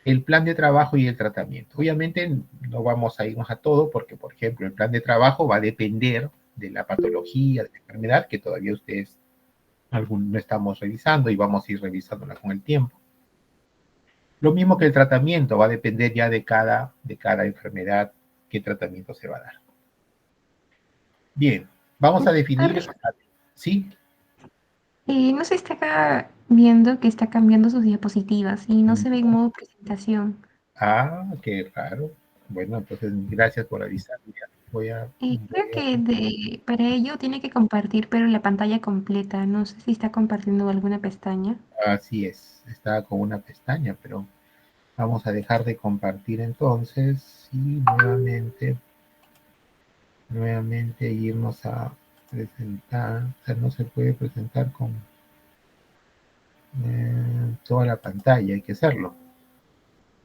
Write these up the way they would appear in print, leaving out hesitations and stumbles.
el plan de trabajo y el tratamiento. Obviamente no vamos a irnos a todo porque, por ejemplo, el plan de trabajo va a depender de la patología, de la enfermedad, que todavía ustedes no estamos revisando y vamos a ir revisándola con el tiempo. Lo mismo que el tratamiento, va a depender ya de cada enfermedad qué tratamiento se va a dar. Bien, vamos a definir, ¿sí? No se está acá viendo que está cambiando sus diapositivas y no se ve en modo presentación. Ah, qué raro. Bueno, entonces gracias por avisar. Voy a, Creo voy a, que para ello tiene que compartir, pero la pantalla completa. No sé si está compartiendo alguna pestaña. así es, estaba con una pestaña, pero vamos a dejar de compartir entonces y nuevamente irnos a presentar. O sea, no se puede presentar con toda la pantalla, hay que hacerlo.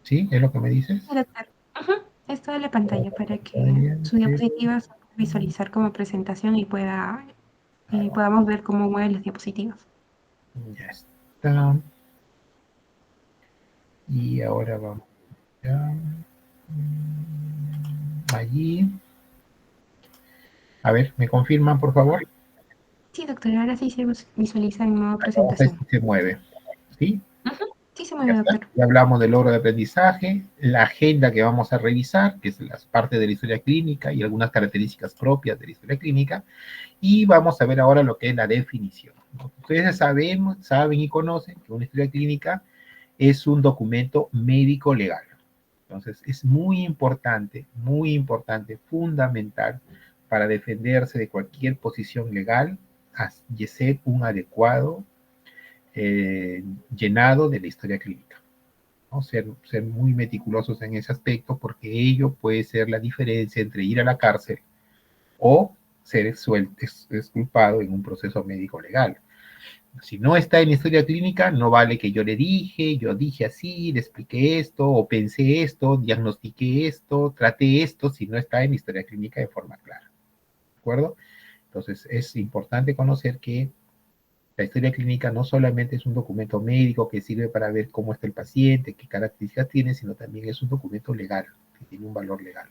¿Sí? ¿Es lo que me dices? Ujú, es toda la pantalla para que Pantalla, su diapositiva se pueda visualizar como presentación y podamos ver cómo mueven las diapositivas. ya está. Y ahora vamos ya, allí. A ver, ¿me confirman, por favor? Sí, doctora, ahora sí se visualiza en modo Ahora presentación. sí se mueve. ¿Sí? Ujú, sí se Ya mueve, está. doctor. Ya hablamos del logro de aprendizaje, la agenda que vamos a revisar, que es la parte de la historia clínica y algunas características propias de la historia clínica. Y vamos a ver ahora lo que es la definición, ¿no? Ustedes saben y conocen que una historia clínica es un documento médico legal. Entonces, es muy importante, fundamental para defenderse de cualquier posición legal y ser un adecuado llenado de la historia clínica, ¿no? Ser muy meticulosos en ese aspecto porque ello puede ser la diferencia entre ir a la cárcel o ser exculpado en un proceso médico legal. Si no está en historia clínica, no vale que yo dije así, le expliqué esto, o pensé esto, diagnostiqué esto, traté esto, si no está en historia clínica de forma clara. ¿De acuerdo? Entonces, es importante conocer que la historia clínica no solamente es un documento médico que sirve para ver cómo está el paciente, qué características tiene, sino también es un documento legal, que tiene un valor legal,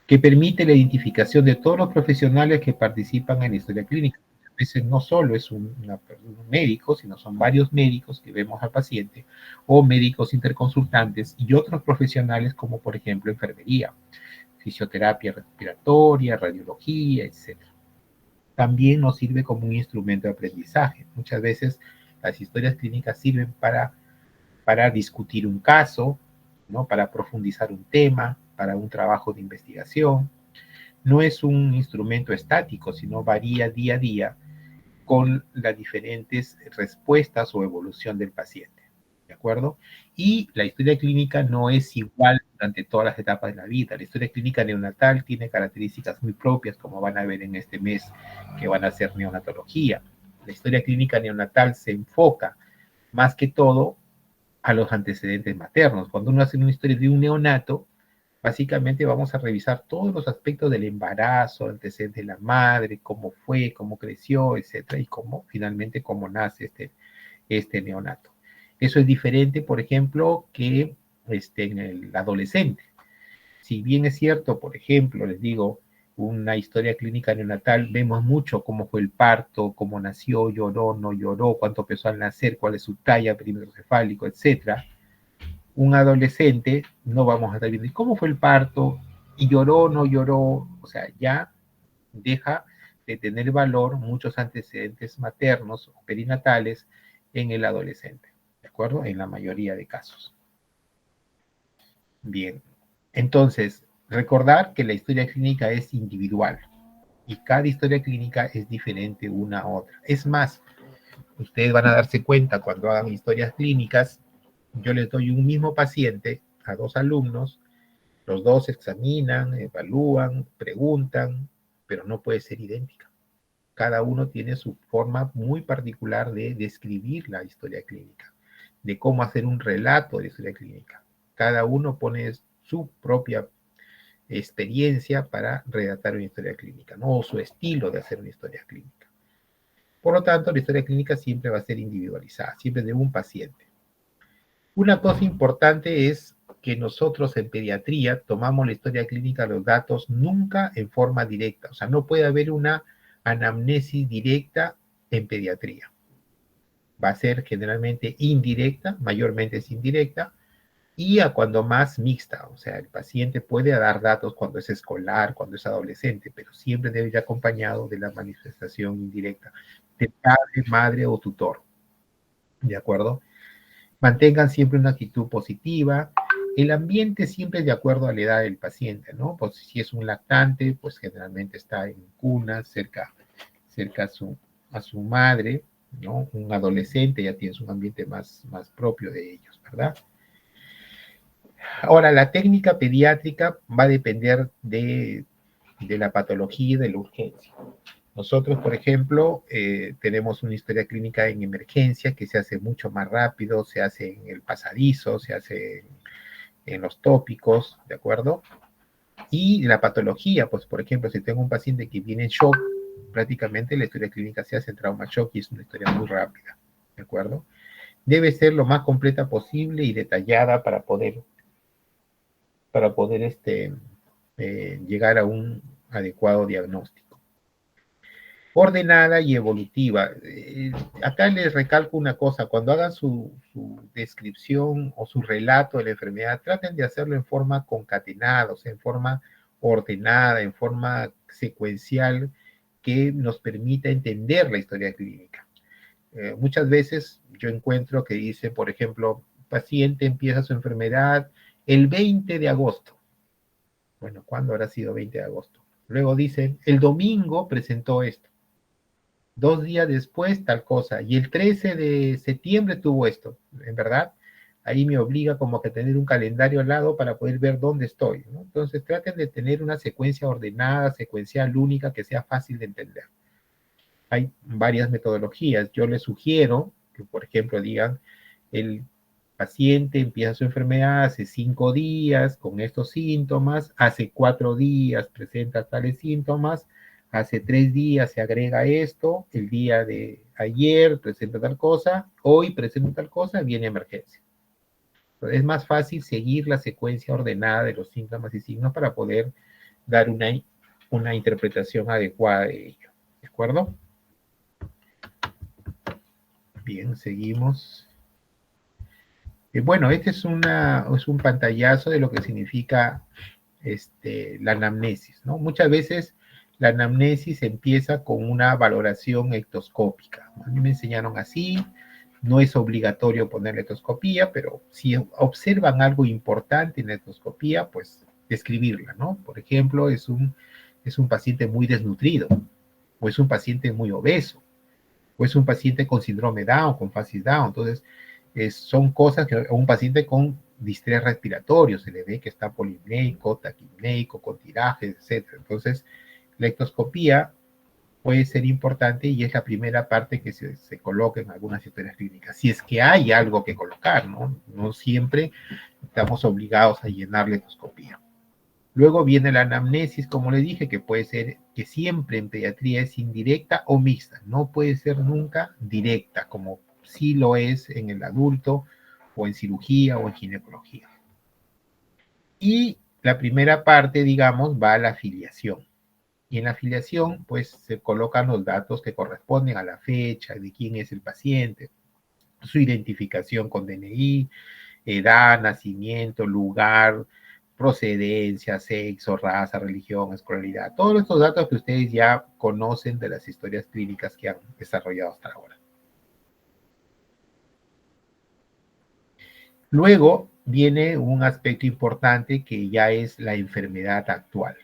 que permite la identificación de todos los profesionales que participan en la historia clínica. A veces no solo es un médico, sino son varios médicos que vemos al paciente, o médicos interconsultantes y otros profesionales como por ejemplo enfermería, fisioterapia respiratoria, radiología, etcétera. También nos sirve como un instrumento de aprendizaje. Muchas veces las historias clínicas sirven para discutir un caso, ¿no? Para profundizar un tema, para un trabajo de investigación. No es un instrumento estático, sino varía día a día con las diferentes respuestas o evolución del paciente. ¿De acuerdo? Y la historia clínica no es igual durante todas las etapas de la vida. La historia clínica neonatal tiene características muy propias, como van a ver en este mes que van a ser neonatología. La historia clínica neonatal se enfoca más que todo a los antecedentes maternos. Cuando uno hace una historia de un neonato, básicamente vamos a revisar todos los aspectos del embarazo, antecedentes de la madre, cómo fue, cómo creció, etcétera, y cómo finalmente cómo nace este neonato. Eso es diferente, por ejemplo, que en el adolescente. Si bien es cierto, por ejemplo, les digo, una historia clínica neonatal, vemos mucho cómo fue el parto, cómo nació, lloró, no lloró, cuánto pesó al nacer, cuál es su talla, perímetro cefálico, etcétera. Un adolescente, no vamos a estar viendo cómo fue el parto, y lloró, no lloró, o sea, ya deja de tener valor muchos antecedentes maternos o perinatales en el adolescente, ¿de acuerdo? En la mayoría de casos. Bien, entonces, recordar que la historia clínica es individual y cada historia clínica es diferente una a otra. Es más, ustedes van a darse cuenta cuando hagan historias clínicas, yo les doy un mismo paciente a dos alumnos, los dos examinan, evalúan, preguntan, pero no puede ser idéntica. Cada uno tiene su forma muy particular de describir la historia clínica, de cómo hacer un relato de historia clínica. Cada uno pone su propia experiencia para redactar una historia clínica, ¿no? O su estilo de hacer una historia clínica. Por lo tanto, la historia clínica siempre va a ser individualizada, siempre de un paciente. Una cosa importante es que nosotros en pediatría tomamos la historia clínica, los datos, nunca en forma directa. O sea, no puede haber una anamnesis directa en pediatría. Va a ser generalmente indirecta, mayormente es indirecta, y a cuando más mixta. O sea, el paciente puede dar datos cuando es escolar, cuando es adolescente, pero siempre debe ir acompañado de la manifestación indirecta de padre, madre o tutor. ¿De acuerdo? Mantengan siempre una actitud positiva. El ambiente siempre es de acuerdo a la edad del paciente, ¿no? Pues si es un lactante, pues generalmente está en cuna, cerca a su madre, ¿no? Un adolescente ya tienes un ambiente más propio de ellos, ¿verdad? Ahora, la técnica pediátrica va a depender de la patología y de la urgencia. Nosotros, por ejemplo, tenemos una historia clínica en emergencia que se hace mucho más rápido, se hace en el pasadizo, se hace en los tópicos, ¿de acuerdo? Y la patología, pues, por ejemplo, si tengo un paciente que viene en shock, prácticamente la historia clínica se hace en trauma shock y es una historia muy rápida, ¿de acuerdo? Debe ser lo más completa posible y detallada para poder llegar a un adecuado diagnóstico. Ordenada y evolutiva. Acá les recalco una cosa, cuando hagan su descripción o su relato de la enfermedad, traten de hacerlo en forma concatenada, o sea, en forma ordenada, en forma secuencial, que nos permita entender la historia clínica. Muchas veces yo encuentro que dice, por ejemplo, paciente empieza su enfermedad el 20 de agosto. Bueno, ¿cuándo habrá sido 20 de agosto? Luego dicen, el domingo presentó esto. 2 días después, tal cosa. Y el 13 de septiembre tuvo esto. En verdad, ahí me obliga como que tener un calendario al lado para poder ver dónde estoy, ¿no? Entonces, traten de tener una secuencia ordenada, secuencial, única, que sea fácil de entender. Hay varias metodologías. Yo les sugiero que, por ejemplo, digan, el paciente empieza su enfermedad hace 5 días con estos síntomas, hace 4 días presenta tales síntomas, hace 3 días se agrega esto, el día de ayer presenta tal cosa, hoy presenta tal cosa, viene emergencia. Entonces, es más fácil seguir la secuencia ordenada de los síntomas y signos para poder dar una interpretación adecuada de ello. ¿De acuerdo? Bien, seguimos. Bueno, este es un pantallazo de lo que significa la anamnesis, ¿no? Muchas veces la anamnesis empieza con una valoración ectoscópica. A mí me enseñaron así, no es obligatorio poner la ectoscopía, pero si observan algo importante en la ectoscopía, pues describirla, ¿no? Por ejemplo, es un paciente muy desnutrido, o es un paciente muy obeso, o es un paciente con síndrome Down, con facies Down. Entonces, son cosas que a un paciente con distrés respiratorio se le ve que está polimneico, taquipneico, con tirajes, etc. Entonces, la ectoscopía puede ser importante y es la primera parte que se coloca en algunas historias clínicas. Si es que hay algo que colocar, ¿no? No siempre estamos obligados a llenar la ectoscopía. Luego viene la anamnesis, como le dije, que puede ser, que siempre en pediatría es indirecta o mixta, no puede ser nunca directa, como sí lo es en el adulto, o en cirugía, o en ginecología. Y la primera parte, digamos, va a la afiliación. Y en la afiliación, pues, se colocan los datos que corresponden a la fecha, de quién es el paciente, su identificación con DNI, edad, nacimiento, lugar, procedencia, sexo, raza, religión, escolaridad, todos estos datos que ustedes ya conocen de las historias clínicas que han desarrollado hasta ahora. Luego viene un aspecto importante que ya es la enfermedad actual.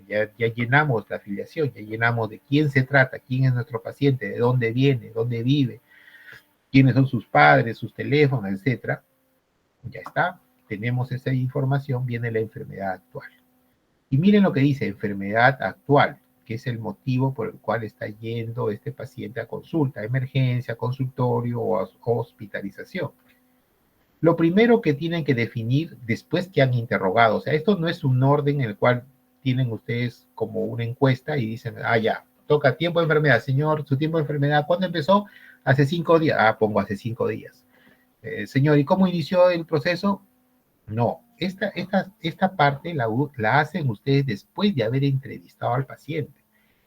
Ya llenamos la afiliación, ya llenamos de quién se trata, quién es nuestro paciente, de dónde viene, dónde vive, quiénes son sus padres, sus teléfonos, etcétera. Ya está, tenemos esa información, viene la enfermedad actual. Y miren lo que dice, enfermedad actual, que es el motivo por el cual está yendo este paciente a consulta, emergencia, consultorio o hospitalización. Lo primero que tienen que definir después que han interrogado, o sea, esto no es un orden en el cual tienen ustedes como una encuesta y dicen, ya, toca tiempo de enfermedad, señor, su tiempo de enfermedad, ¿cuándo empezó? Hace 5 días. Pongo hace 5 días. Señor, ¿y cómo inició el proceso? No, esta parte la hacen ustedes después de haber entrevistado al paciente.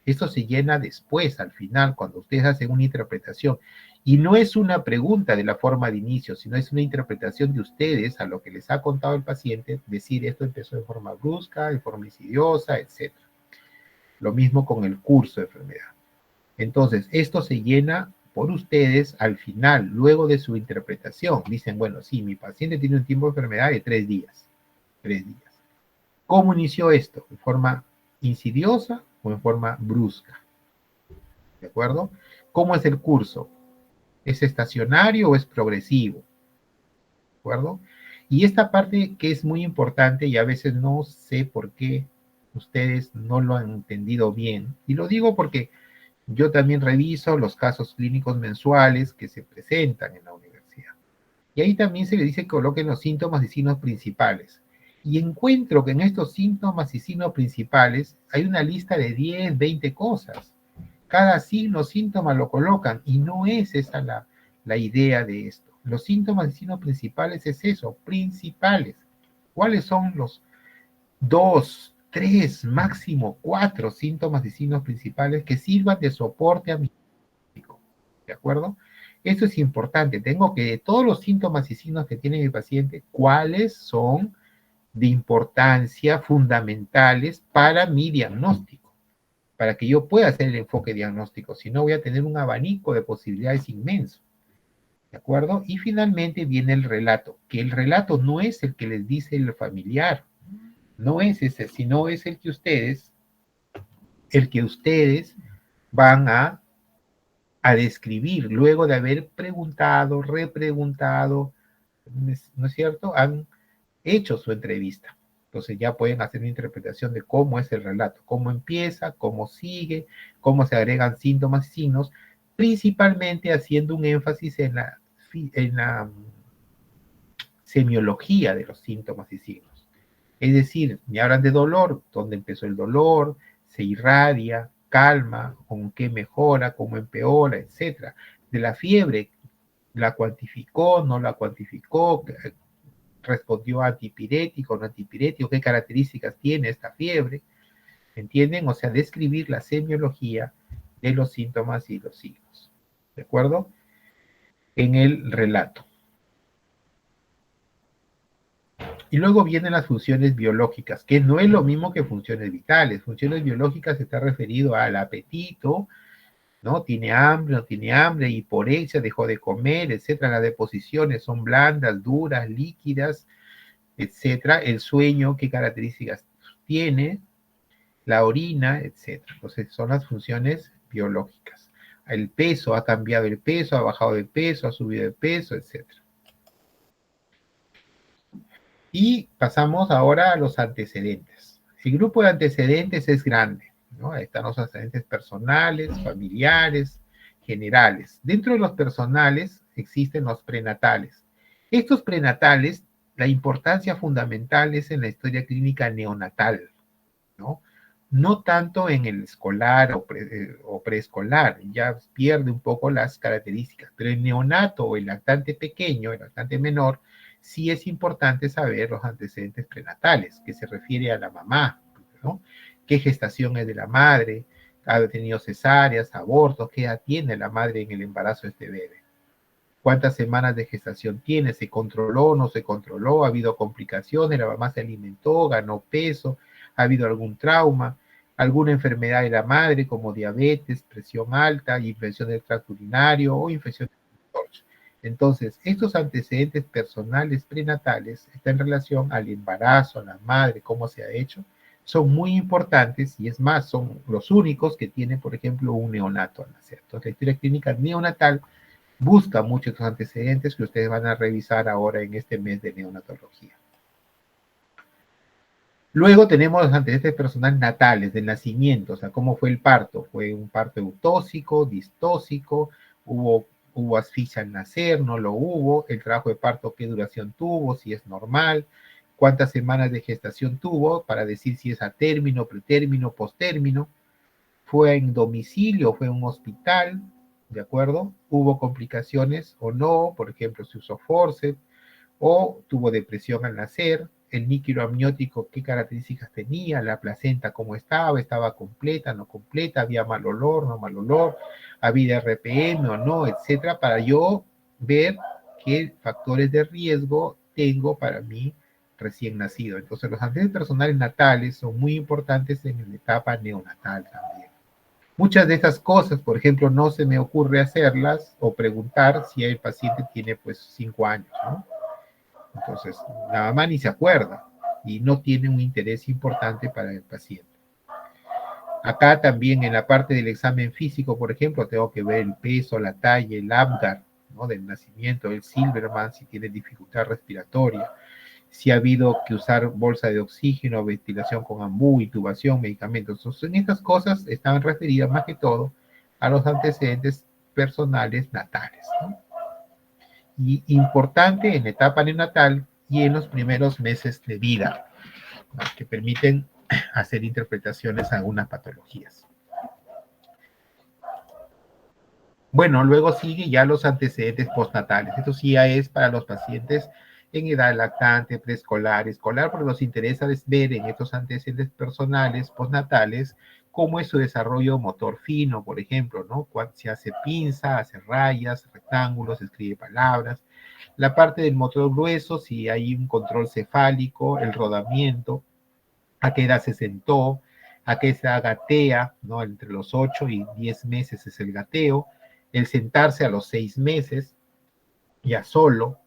Esto se llena después, al final, cuando ustedes hacen una interpretación. Y no es una pregunta de la forma de inicio, sino es una interpretación de ustedes a lo que les ha contado el paciente, decir esto empezó de forma brusca, de forma insidiosa, etc. Lo mismo con el curso de enfermedad. Entonces, esto se llena por ustedes al final, luego de su interpretación. Dicen, bueno, sí, mi paciente tiene un tiempo de enfermedad de 3 días. 3 días. ¿Cómo inició esto? ¿En forma insidiosa o en forma brusca? ¿De acuerdo? ¿Cómo es el curso? ¿Es estacionario o es progresivo? ¿De acuerdo? Y esta parte que es muy importante y a veces no sé por qué ustedes no lo han entendido bien. Y lo digo porque yo también reviso los casos clínicos mensuales que se presentan en la universidad. Y ahí también se le dice que coloquen los síntomas y signos principales. Y encuentro que en estos síntomas y signos principales hay una lista de 10, 20 cosas. Cada signo, síntoma lo colocan y no es esa la idea de esto. Los síntomas y signos principales es eso, principales. ¿Cuáles son los 2, 3, máximo 4 síntomas y signos principales que sirvan de soporte a mi médico? ¿De acuerdo? Esto es importante. Tengo que de todos los síntomas y signos que tiene mi paciente, cuáles son de importancia fundamentales para mi diagnóstico, para que yo pueda hacer el enfoque diagnóstico. Si no, voy a tener un abanico de posibilidades inmenso. ¿De acuerdo? Y finalmente viene el relato, que el relato no es el que les dice el familiar, no es ese, sino es el que ustedes van a describir luego de haber preguntado, repreguntado, ¿no es cierto? Han hecho su entrevista. Entonces ya pueden hacer una interpretación de cómo es el relato, cómo empieza, cómo sigue, cómo se agregan síntomas y signos, principalmente haciendo un énfasis en la semiología de los síntomas y signos. Es decir, me hablan de dolor, dónde empezó el dolor, se irradia, calma, con qué mejora, cómo empeora, etcétera. De la fiebre, la cuantificó, no la cuantificó, respondió antipirético, no antipirético, qué características tiene esta fiebre, ¿entienden? O sea, describir la semiología de los síntomas y los signos, ¿de acuerdo? En el relato. Y luego vienen las funciones biológicas, que no es lo mismo que funciones vitales. Funciones biológicas está referido al apetito, ¿no? Tiene hambre, no tiene hambre, hiporexia, dejó de comer, etcétera. Las deposiciones son blandas, duras, líquidas, etcétera. El sueño, qué características tiene, la orina, etcétera. Entonces, son las funciones biológicas. El peso, ha cambiado el peso, ha bajado de peso, ha subido de peso, etcétera. Y pasamos ahora a los antecedentes. El grupo de antecedentes es grande, ¿no? Ahí están los antecedentes personales, familiares, generales. Dentro de los personales existen los prenatales. Estos prenatales, la importancia fundamental es en la historia clínica neonatal, ¿no? No tanto en el escolar o preescolar, ya pierde un poco las características, pero el neonato o el lactante pequeño, el lactante menor, sí es importante saber los antecedentes prenatales, que se refiere a la mamá, ¿no? ¿Qué gestación es de la madre? ¿Ha tenido cesáreas, abortos? ¿Qué edad tiene la madre en el embarazo de este bebé? ¿Cuántas semanas de gestación tiene? ¿Se controló? ¿No se controló? ¿Ha habido complicaciones? ¿La mamá se alimentó? ¿Ganó peso? ¿Ha habido algún trauma? ¿Alguna enfermedad de la madre como diabetes, presión alta, infección del tracto urinario o infección del torcho? Entonces, estos antecedentes personales prenatales están en relación al embarazo, a la madre, cómo se ha hecho, son muy importantes y es más, son los únicos que tiene, por ejemplo, un neonato al nacer. Entonces, la historia clínica neonatal busca muchos antecedentes que ustedes van a revisar ahora en este mes de neonatología. Luego tenemos los antecedentes personales natales, del nacimiento, o sea, cómo fue el parto. ¿Fue un parto eutóxico, distóxico? ¿Hubo asfixia al nacer? ¿No lo hubo? ¿El trabajo de parto qué duración tuvo? ¿Si es normal? ¿Cuántas semanas de gestación tuvo? Para decir si es a término, pretérmino, posttérmino. ¿Fue en domicilio? ¿Fue en un hospital? ¿de acuerdo? Hubo complicaciones o no, por ejemplo, se usó forceps, o tuvo depresión al nacer, el líquido amniótico, qué características tenía, la placenta cómo estaba completa, no completa, había mal olor, no mal olor, había RPM o no, etcétera, para yo ver qué factores de riesgo tengo para mí recién nacido. Entonces, los antecedentes personales natales son muy importantes en la etapa neonatal también. Muchas de estas cosas, por ejemplo, no se me ocurre hacerlas o preguntar si el paciente tiene pues 5 años, ¿no? Entonces, la mamá ni se acuerda y no tiene un interés importante para el paciente. Acá también en la parte del examen físico, por ejemplo, tengo que ver el peso, la talla, el Apgar, ¿no? Del nacimiento, el Silverman, si tiene dificultad respiratoria, si ha habido que usar bolsa de oxígeno, ventilación con ambú, intubación, medicamentos. Entonces, en estas cosas están referidas más que todo a los antecedentes personales natales, ¿no? Y importante en la etapa neonatal y en los primeros meses de vida, ¿no? Que permiten hacer interpretaciones a algunas patologías. Bueno, luego sigue ya los antecedentes postnatales. Esto sí ya es para los pacientes en edad lactante, preescolar, escolar, porque nos interesa ver en estos antecedentes personales postnatales cómo es su desarrollo motor fino, por ejemplo, ¿no? Se hace pinza, hace rayas, rectángulos, escribe palabras. La parte del motor grueso, si hay un control cefálico, el rodamiento, a qué edad se sentó, a qué edad gatea, ¿no? Entre los 8 y 10 meses es el gateo, el sentarse a los 6 meses, ya solo,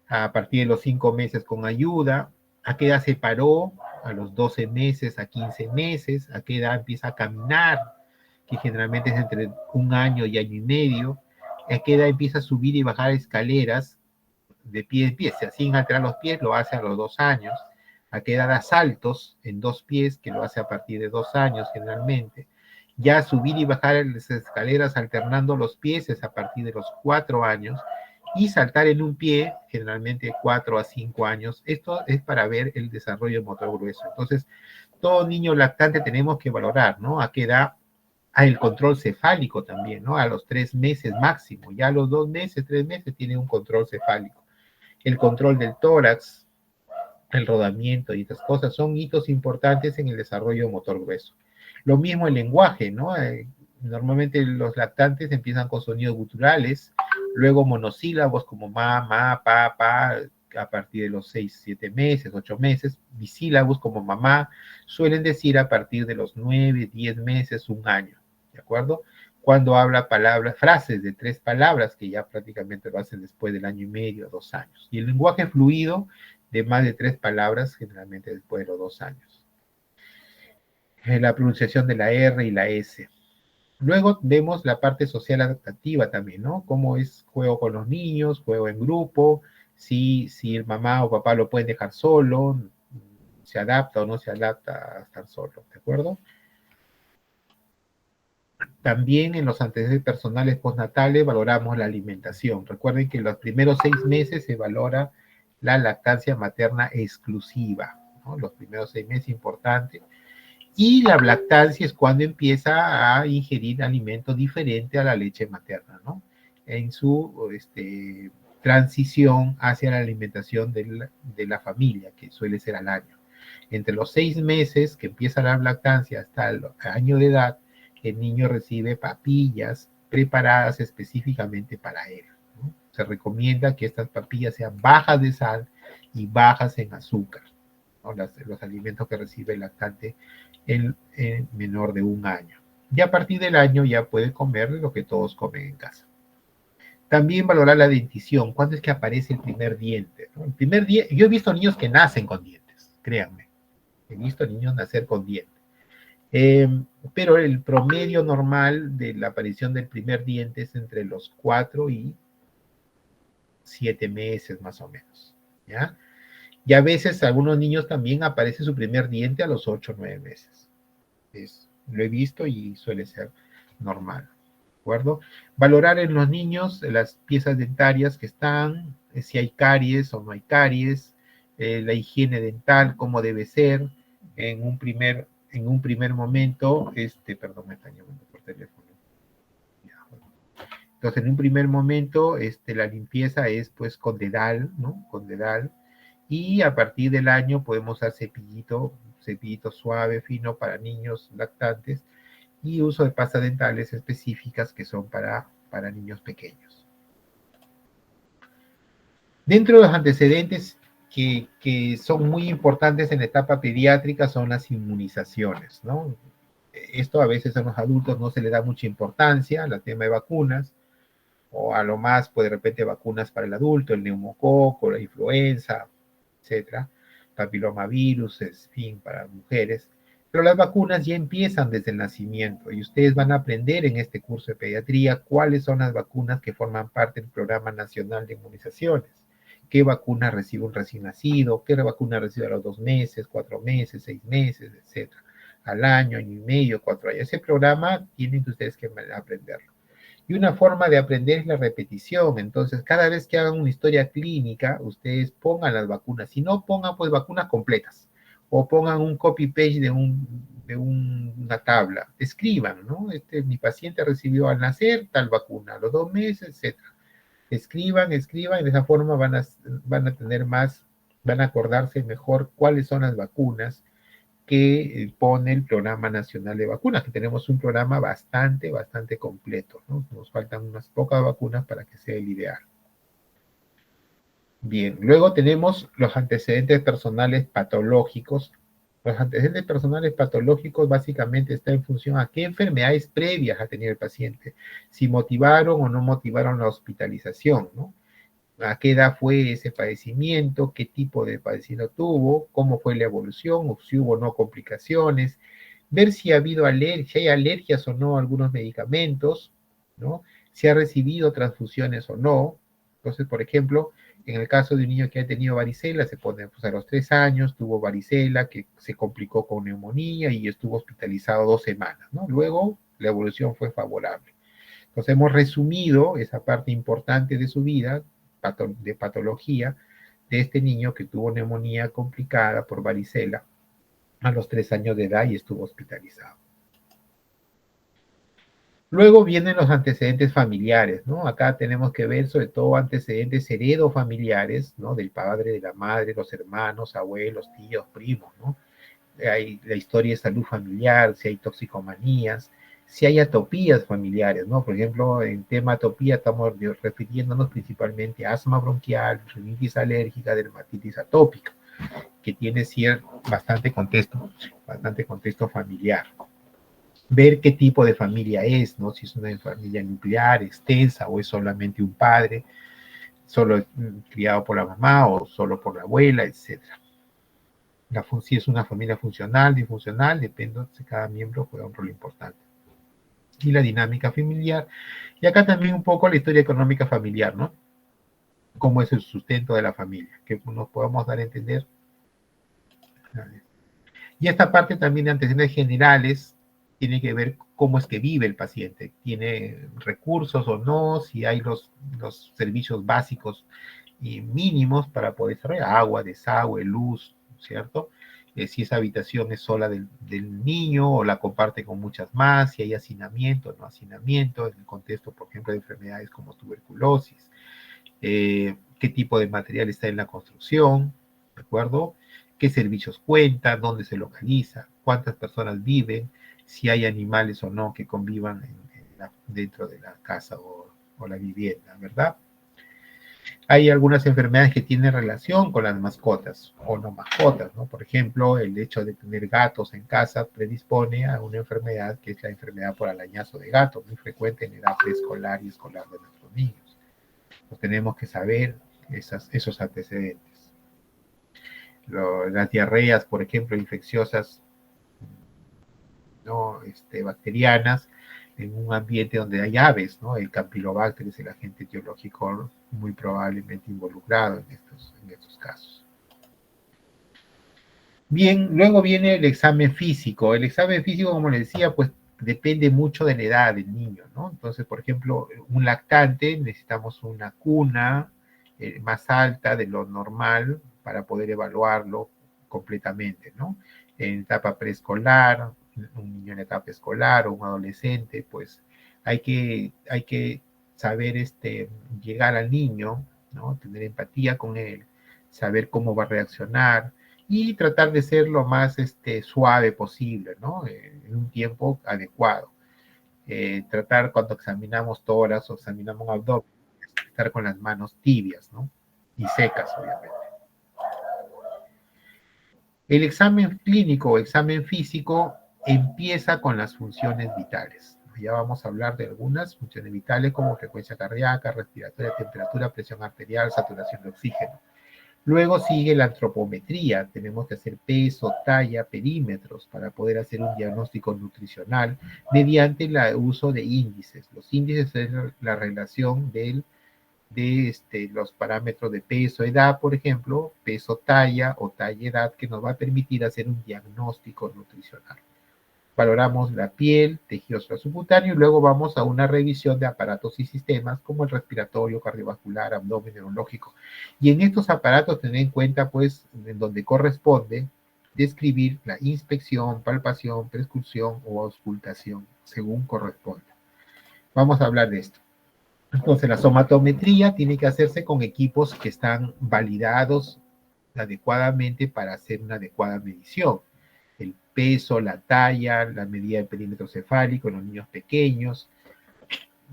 a partir de los 5 meses con ayuda, a qué edad se paró, a los 12 meses, a 15 meses, a qué edad empieza a caminar, que generalmente es entre un año y año y medio, a qué edad empieza a subir y bajar escaleras de pie en pie, si así sin alterar los pies, lo hace a los 2 años, a qué edad da saltos en 2 pies, que lo hace a partir de 2 años generalmente, ya subir y bajar las escaleras alternando los pies es a partir de los 4 años, y saltar en un pie, generalmente 4 a 5 años. Esto es para ver el desarrollo motor grueso. Entonces, todo niño lactante tenemos que valorar, ¿no? A qué edad, a el control cefálico también, ¿no? A los 3 meses máximo, ya a los 2 meses, 3 meses tiene un control cefálico. El control del tórax, el rodamiento y estas cosas son hitos importantes en el desarrollo motor grueso. Lo mismo el lenguaje, ¿no? Normalmente los lactantes empiezan con sonidos guturales, luego monosílabos como ma, pa, a partir de los 6, 7 meses, 8 meses, bisílabos como mamá, suelen decir a partir de los 9, 10 meses, un año, ¿de acuerdo? Cuando habla palabras, frases de 3 palabras, que ya prácticamente lo hacen después del año y medio, 2 años. Y el lenguaje fluido de más de 3 palabras, generalmente después de los 2 años. La pronunciación de la R y la S. Luego vemos la parte social adaptativa también, ¿no? Cómo es juego con los niños, juego en grupo, si el mamá o papá lo pueden dejar solo, se adapta o no se adapta a estar solo, ¿de acuerdo? También en los antecedentes personales postnatales valoramos la alimentación. Recuerden que en los primeros 6 meses se valora la lactancia materna exclusiva, ¿no? Los primeros 6 meses, importante. Y la lactancia es cuando empieza a ingerir alimento diferente a la leche materna, ¿no? En su transición hacia la alimentación de la familia, que suele ser al año. Entre los 6 meses que empieza la lactancia hasta el año de edad, el niño recibe papillas preparadas específicamente para él, ¿no? Se recomienda que estas papillas sean bajas de sal y bajas en azúcar, ¿no? Los alimentos que recibe el lactante el menor de 1 año. Y a partir del año ya puede comer lo que todos comen en casa. También valorar la dentición. ¿Cuándo es que aparece el primer diente? ¿No? El primer diente, yo he visto niños que nacen con dientes, créanme. He visto niños nacer con dientes. Pero el promedio normal de la aparición del primer diente es entre los 4 y 7 meses más o menos, ¿ya? Y a veces algunos niños también aparece su primer diente a los 8 o 9 meses. Lo he visto y suele ser normal, ¿de acuerdo? Valorar en los niños las piezas dentarias que están, si hay caries o no hay caries, la higiene dental, cómo debe ser en un primer momento, perdón, me están llamando por teléfono. Entonces, en un primer momento, la limpieza es pues con dedal, ¿no? Con dedal. Y a partir del año podemos usar cepillito suave, fino para niños lactantes y uso de pastas dentales específicas que son para niños pequeños. Dentro de los antecedentes que son muy importantes en la etapa pediátrica son las inmunizaciones, ¿no? Esto a veces a los adultos no se le da mucha importancia, al tema de vacunas, o a lo más, pues de repente vacunas para el adulto, el neumococo, la influenza, etcétera, papilomavirus, en fin, para mujeres. Pero las vacunas ya empiezan desde el nacimiento y ustedes van a aprender en este curso de pediatría cuáles son las vacunas que forman parte del Programa Nacional de Inmunizaciones. ¿Qué vacuna recibe un recién nacido? ¿Qué vacuna recibe a los 2 meses, 4 meses, 6 meses, etcétera? Al año, año y medio, 4 años. Ese programa tienen ustedes que aprenderlo. Y una forma de aprender es la repetición. Entonces, cada vez que hagan una historia clínica, ustedes pongan las vacunas. Si no, pongan pues vacunas completas. O pongan un copy-paste una tabla. Escriban, ¿no? Mi paciente recibió al nacer tal vacuna, a los 2 meses, etc. Escriban, escriban, y de esa forma van a tener más, van a acordarse mejor cuáles son las vacunas que pone el Programa Nacional de Vacunas, que tenemos un programa bastante completo, ¿no? Nos faltan unas pocas vacunas para que sea el ideal. Bien, luego tenemos los antecedentes personales patológicos. Los antecedentes personales patológicos básicamente están en función a qué enfermedades previas ha tenido el paciente, si motivaron o no motivaron la hospitalización, ¿no? A qué edad fue ese padecimiento, qué tipo de padecimiento tuvo, cómo fue la evolución, o si hubo o no complicaciones, ver si ha habido alergia, si hay alergias o no a algunos medicamentos, ¿no? Si ha recibido transfusiones o no. Entonces, por ejemplo, en el caso de un niño que ha tenido varicela, se pone pues, a los 3 años, tuvo varicela, que se complicó con neumonía y estuvo hospitalizado 2 semanas, ¿no? Luego, la evolución fue favorable. Entonces, hemos resumido esa parte importante de su vida de patología de este niño que tuvo neumonía complicada por varicela a los 3 años de edad y estuvo hospitalizado. Luego vienen los antecedentes familiares, ¿no? Acá tenemos que ver sobre todo antecedentes heredofamiliares, ¿no? Del padre, de la madre, los hermanos, abuelos, tíos, primos, ¿no? Hay la historia de salud familiar, si hay toxicomanías, si hay atopías familiares, ¿no? Por ejemplo, en tema atopía estamos refiriéndonos principalmente a asma bronquial, rinitis alérgica, dermatitis atópica, que tiene bastante contexto familiar. Ver qué tipo de familia es, ¿no? Si es una familia nuclear, extensa, o es solamente un padre, solo criado por la mamá o solo por la abuela, etcétera. Si es una familia funcional, disfuncional, depende de cada miembro, juega un rol importante. Y la dinámica familiar. Y acá también un poco la historia económica familiar, ¿no? Cómo es el sustento de la familia, que nos podamos dar a entender. Y esta parte también de antecedentes generales tiene que ver cómo es que vive el paciente. ¿Tiene recursos o no? Si hay los servicios básicos y mínimos para poder desarrollar agua, desagüe, luz, ¿cierto? Si esa habitación es sola del niño o la comparte con muchas más, si hay hacinamiento o no hacinamiento, en el contexto, por ejemplo, de enfermedades como tuberculosis, qué tipo de material está en la construcción, ¿de acuerdo? Qué servicios cuenta, dónde se localiza, cuántas personas viven, si hay animales o no que convivan dentro de la casa o la vivienda, ¿verdad? Hay algunas enfermedades que tienen relación con las mascotas o no mascotas, ¿no? Por ejemplo, el hecho de tener gatos en casa predispone a una enfermedad que es la enfermedad por arañazo de gato, muy frecuente en edad preescolar y escolar de nuestros niños. Pues tenemos que saber esos antecedentes. Las diarreas, por ejemplo, infecciosas, ¿no? Bacterianas, en un ambiente donde hay aves, ¿no? El Campylobacter es el agente etiológico muy probablemente involucrado en estos casos. Bien, luego viene el examen físico. El examen físico, como les decía, pues depende mucho de la edad del niño, ¿no? Entonces, por ejemplo, un lactante necesitamos una cuna más alta de lo normal para poder evaluarlo completamente, ¿no? En etapa preescolar, un niño en etapa escolar o un adolescente, pues hay que saber llegar al niño, ¿no? Tener empatía con él, saber cómo va a reaccionar y tratar de ser lo más suave posible, ¿no? En un tiempo adecuado. Tratar cuando examinamos tórax o examinamos abdomen, estar con las manos tibias, ¿no? Y secas, obviamente. El examen clínico o examen físico empieza con las funciones vitales. Ya vamos a hablar de algunas funciones vitales como frecuencia cardíaca, respiratoria, temperatura, presión arterial, saturación de oxígeno. Luego sigue la antropometría. Tenemos que hacer peso, talla, perímetros para poder hacer un diagnóstico nutricional mediante el uso de índices. Los índices es la relación de los parámetros de peso, edad, por ejemplo, peso, talla o talla, edad, que nos va a permitir hacer un diagnóstico nutricional. Valoramos la piel, tejido subcutáneo y luego vamos a una revisión de aparatos y sistemas como el respiratorio, cardiovascular, abdomen, neurológico. Y en estos aparatos tener en cuenta, pues, en donde corresponde, describir la inspección, palpación, prescripción o auscultación, según corresponda. Vamos a hablar de esto. Entonces, la somatometría tiene que hacerse con equipos que están validados adecuadamente para hacer una adecuada medición. El peso, la talla, la medida del perímetro cefálico en los niños pequeños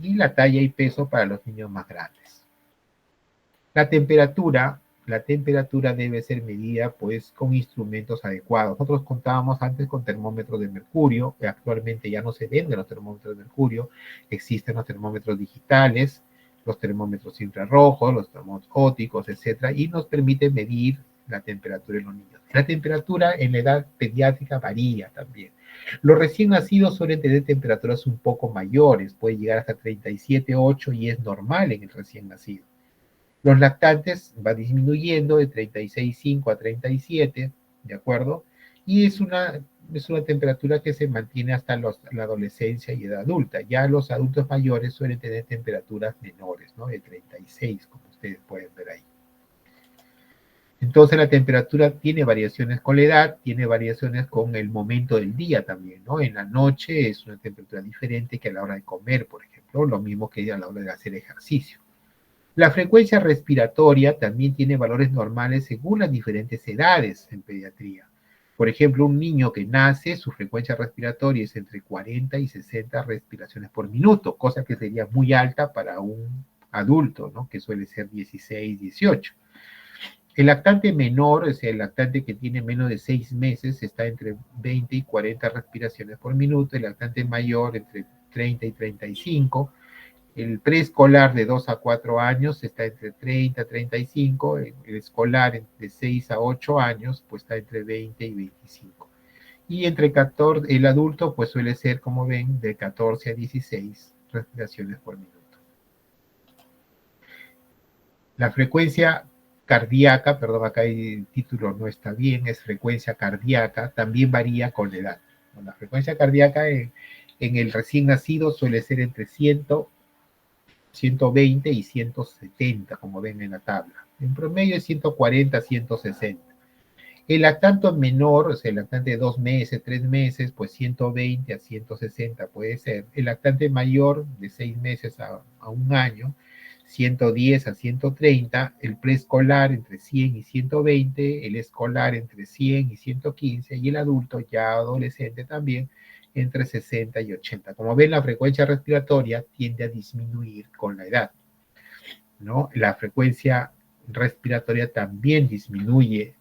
y la talla y peso para los niños más grandes. La temperatura debe ser medida pues con instrumentos adecuados. Nosotros contábamos antes con termómetros de mercurio, que actualmente ya no se venden los termómetros de mercurio, existen los termómetros digitales, los termómetros infrarrojos, los termómetros ópticos, etcétera, y nos permite medir la temperatura en los niños. La temperatura en la edad pediátrica varía también. Los recién nacidos suelen tener temperaturas un poco mayores, puede llegar hasta 37,8 y es normal en el recién nacido. Los lactantes va disminuyendo de 36,5 a 37, ¿de acuerdo? Y es una temperatura que se mantiene hasta la adolescencia y edad adulta. Ya los adultos mayores suelen tener temperaturas menores, ¿no? De 36, como ustedes pueden ver ahí. Entonces la temperatura tiene variaciones con la edad, tiene variaciones con el momento del día también, ¿no? En la noche es una temperatura diferente que a la hora de comer, por ejemplo, lo mismo que a la hora de hacer ejercicio. La frecuencia respiratoria también tiene valores normales según las diferentes edades en pediatría. Por ejemplo, un niño que nace, su frecuencia respiratoria es entre 40 y 60 respiraciones por minuto, cosa que sería muy alta para un adulto, ¿no? Que suele ser 16, 18. El lactante menor, es el lactante que tiene menos de 6 meses, está entre 20 y 40 respiraciones por minuto. El lactante mayor entre 30 y 35. El preescolar de 2 a 4 años está entre 30 y 35. El escolar de 6 a 8 años pues está entre 20 y 25. Y entre 14, el adulto pues suele ser, como ven, de 14 a 16 respiraciones por minuto. La frecuencia cardíaca, perdón, acá el título no está bien, es frecuencia cardíaca, también varía con la edad. La frecuencia cardíaca en el recién nacido suele ser entre 120 y 170, como ven en la tabla. En promedio es 140 a 160. El lactante menor, o sea, el lactante de 2 meses, 3 meses, pues 120 a 160 puede ser. El lactante mayor, de 6 meses a 1 año, 110 a 130. El preescolar entre 100 y 120. El escolar entre 100 y 115. Y el adulto, ya adolescente también, entre 60 y 80. Como ven, la frecuencia respiratoria tiende a disminuir con la edad, ¿no? La frecuencia respiratoria también disminuye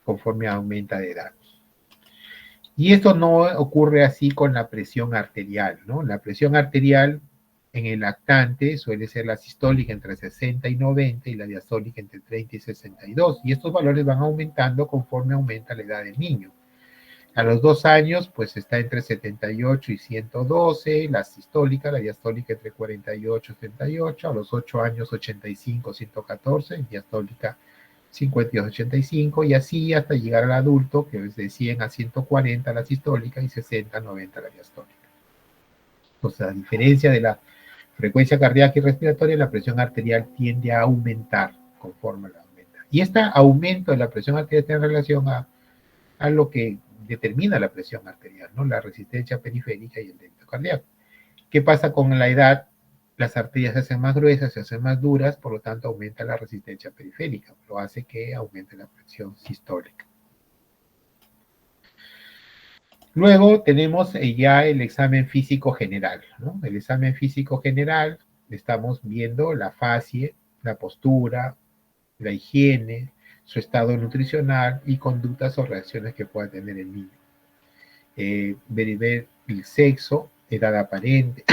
conforme aumenta de edad. Y esto no ocurre así con la presión arterial, ¿no? La presión arterial en el lactante suele ser la sistólica entre 60 y 90 y la diastólica entre 30 y 62. Y estos valores van aumentando conforme aumenta la edad del niño. A los 2 años, pues está entre 78 y 112, la sistólica, la diastólica entre 48 y 78, a los 8 años 85, 114, diastólica 52, 85, y así hasta llegar al adulto, que es de 100 a 140 la sistólica y 60 a 90 la diastólica. Entonces, a diferencia de la frecuencia cardíaca y respiratoria, la presión arterial tiende a aumentar conforme la aumenta. Y este aumento de la presión arterial está en relación a lo que determina la presión arterial, ¿no? La resistencia periférica y el débito cardíaco. ¿Qué pasa con la edad? Las arterias se hacen más gruesas, se hacen más duras, por lo tanto aumenta la resistencia periférica, lo hace que aumente la presión sistólica. Luego tenemos ya el examen físico general, ¿no? El examen físico general, estamos viendo la facie, la postura, la higiene, su estado nutricional y conductas o reacciones que pueda tener el niño. Ver el sexo, edad aparente,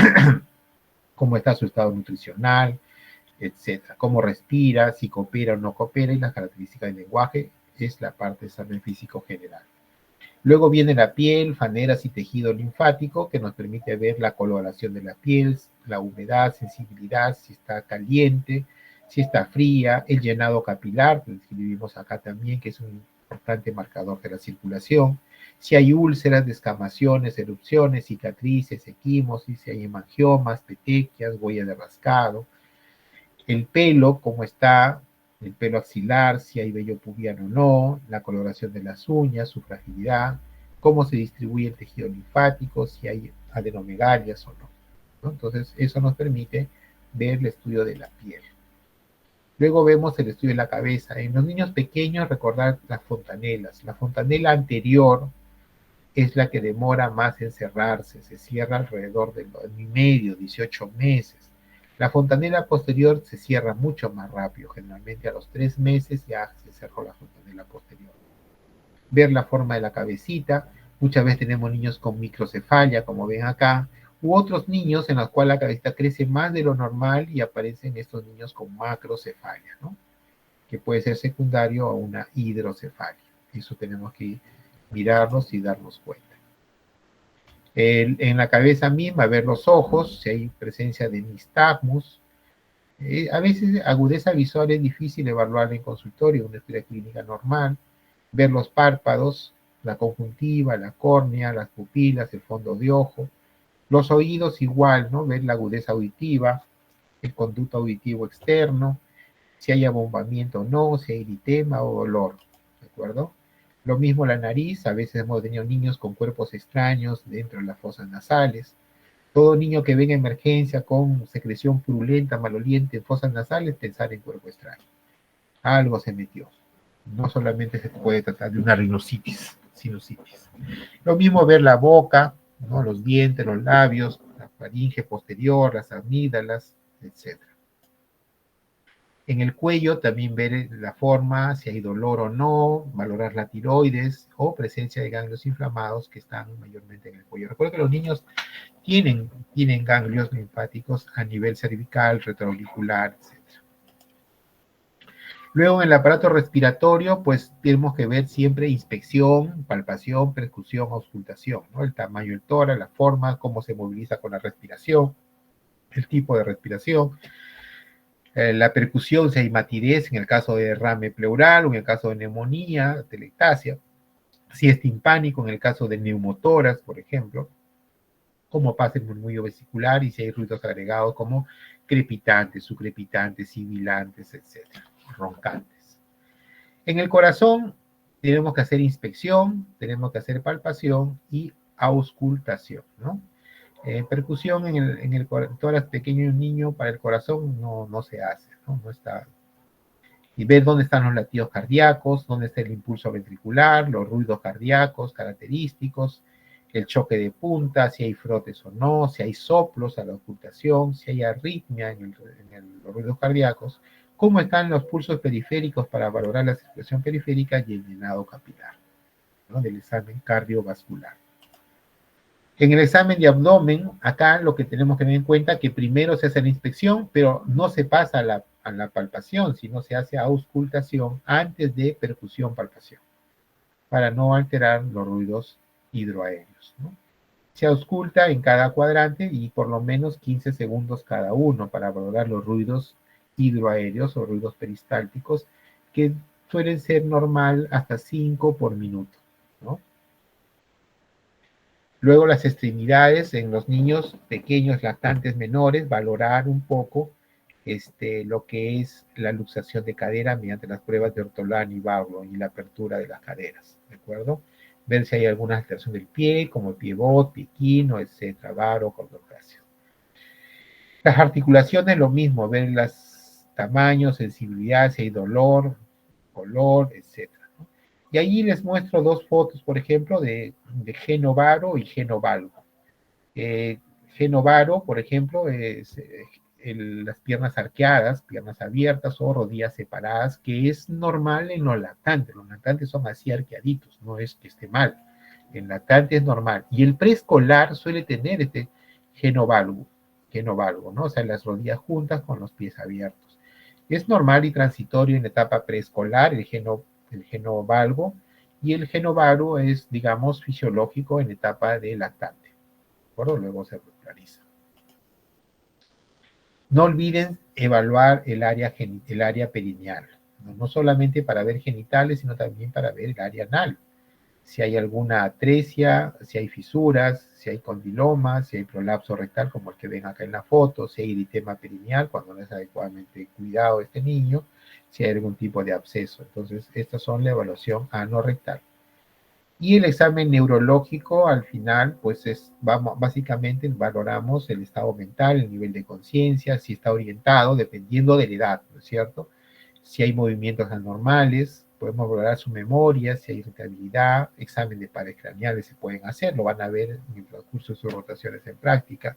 cómo está su estado nutricional, etcétera. Cómo respira, si coopera o no coopera, y las características del lenguaje es la parte de examen físico general. Luego viene la piel, faneras y tejido linfático, que nos permite ver la coloración de la piel, la humedad, sensibilidad, si está caliente, si está fría, el llenado capilar, que escribimos acá también, que es un importante marcador de la circulación, si hay úlceras, descamaciones, erupciones, cicatrices, equimosis, si hay hemangiomas, petequias, huellas de rascado, el pelo, cómo está, el pelo axilar, si hay vello pubiano o no, la coloración de las uñas, su fragilidad, cómo se distribuye el tejido linfático, si hay adenomegalias o no, ¿no? Entonces, eso nos permite ver el estudio de la piel. Luego vemos el estudio de la cabeza. En los niños pequeños, recordar las fontanelas. La fontanela anterior es la que demora más en cerrarse, se cierra alrededor del año y medio, 18 meses. La fontanela posterior se cierra mucho más rápido, generalmente a los 3 meses ya se cerró la fontanela posterior. Ver la forma de la cabecita, muchas veces tenemos niños con microcefalia, como ven acá, u otros niños en los cuales la cabecita crece más de lo normal y aparecen estos niños con macrocefalia, ¿no? Que puede ser secundario a una hidrocefalia. Eso tenemos que mirarlos y darnos cuenta. En la cabeza misma, ver los ojos, si hay presencia de nistagmus. A veces agudeza visual es difícil evaluarla en consultorio, una historia clínica normal. Ver los párpados, la conjuntiva, la córnea, las pupilas, el fondo de ojo. Los oídos igual, ¿no? Ver la agudeza auditiva, el conducto auditivo externo, si hay abombamiento o no, si hay eritema o dolor, ¿de acuerdo? Lo mismo la nariz, a veces hemos tenido niños con cuerpos extraños dentro de las fosas nasales. Todo niño que venga en emergencia con secreción purulenta, maloliente en fosas nasales, pensar en cuerpo extraño. Algo se metió. No solamente se puede tratar de una rhinositis, sinusitis. Lo mismo ver la boca, ¿no? Los dientes, los labios, la faringe posterior, las amígdalas, etcétera. En el cuello también ver la forma, si hay dolor o no, valorar la tiroides o presencia de ganglios inflamados que están mayormente en el cuello. Recuerda que los niños tienen ganglios linfáticos a nivel cervical, retroauricular, etc. Luego en el aparato respiratorio, pues tenemos que ver siempre inspección, palpación, percusión, auscultación, ¿no? El tamaño del tórax, la forma, cómo se moviliza con la respiración, el tipo de respiración, la percusión, si hay matidez en el caso de derrame pleural o en el caso de neumonía, telectasia, si es timpánico en el caso de neumotoras, por ejemplo, cómo pasa el murmullo vesicular y si hay ruidos agregados como crepitantes, sucrepitantes, sibilantes, etcétera, roncantes. En el corazón tenemos que hacer inspección, tenemos que hacer palpación y auscultación, ¿no? Percusión en el tórax pequeño niño para el corazón no se hace, ¿no? No está. Y ver dónde están los latidos cardíacos, dónde está el impulso ventricular, los ruidos cardíacos característicos, el choque de punta, si hay frotes o no, si hay soplos a la ocultación, si hay arritmia en los ruidos cardíacos, cómo están los pulsos periféricos para valorar la circulación periférica y el llenado capilar, ¿no? Del examen cardiovascular. En el examen de abdomen, acá lo que tenemos que tener en cuenta es que primero se hace la inspección, pero no se pasa a la palpación, sino se hace auscultación antes de percusión-palpación, para no alterar los ruidos hidroaéreos, ¿no? Se ausculta en cada cuadrante y por lo menos 15 segundos cada uno para valorar los ruidos hidroaéreos o ruidos peristálticos, que suelen ser normal hasta 5 por minuto, ¿no? Luego las extremidades en los niños pequeños, lactantes menores, valorar un poco lo que es la luxación de cadera mediante las pruebas de Ortolani y Barlow y la apertura de las caderas, ¿de acuerdo? Ver si hay alguna alteración del pie, como el piebot, pie equino, etcétera, varo, cordocáceo. Las articulaciones, lo mismo, ver los tamaños, sensibilidad, si hay dolor, color, etcétera, ¿no? Y allí les muestro dos fotos, por ejemplo, de genovaro y genovalgo. Eh, genovaro, por ejemplo, es las piernas arqueadas, piernas abiertas o rodillas separadas, que es normal en los lactantes. Los lactantes son así arqueaditos, no es que esté mal. El lactante es normal. Y el preescolar suele tener este genovalgo, genovalgo, ¿no? O sea, las rodillas juntas con los pies abiertos. Es normal y transitorio en la etapa preescolar el genovalgo, y el genovaro es, digamos, fisiológico en etapa de lactante. ¿De acuerdo? Luego se regulariza. No olviden evaluar el área perineal, ¿no? No solamente para ver genitales, sino también para ver el área anal. Si hay alguna atresia, si hay fisuras, si hay condilomas, si hay prolapso rectal, como el que ven acá en la foto, si hay eritema perineal, cuando no es adecuadamente cuidado este niño, si hay algún tipo de absceso. Entonces, estas son la evaluación anorrectal. Y el examen neurológico al final, pues básicamente valoramos el estado mental, el nivel de conciencia, si está orientado, dependiendo de la edad, ¿no es cierto? Si hay movimientos anormales, podemos valorar su memoria, si hay irritabilidad, examen de pares craneales se pueden hacer, lo van a ver en el transcurso de sus rotaciones en práctica,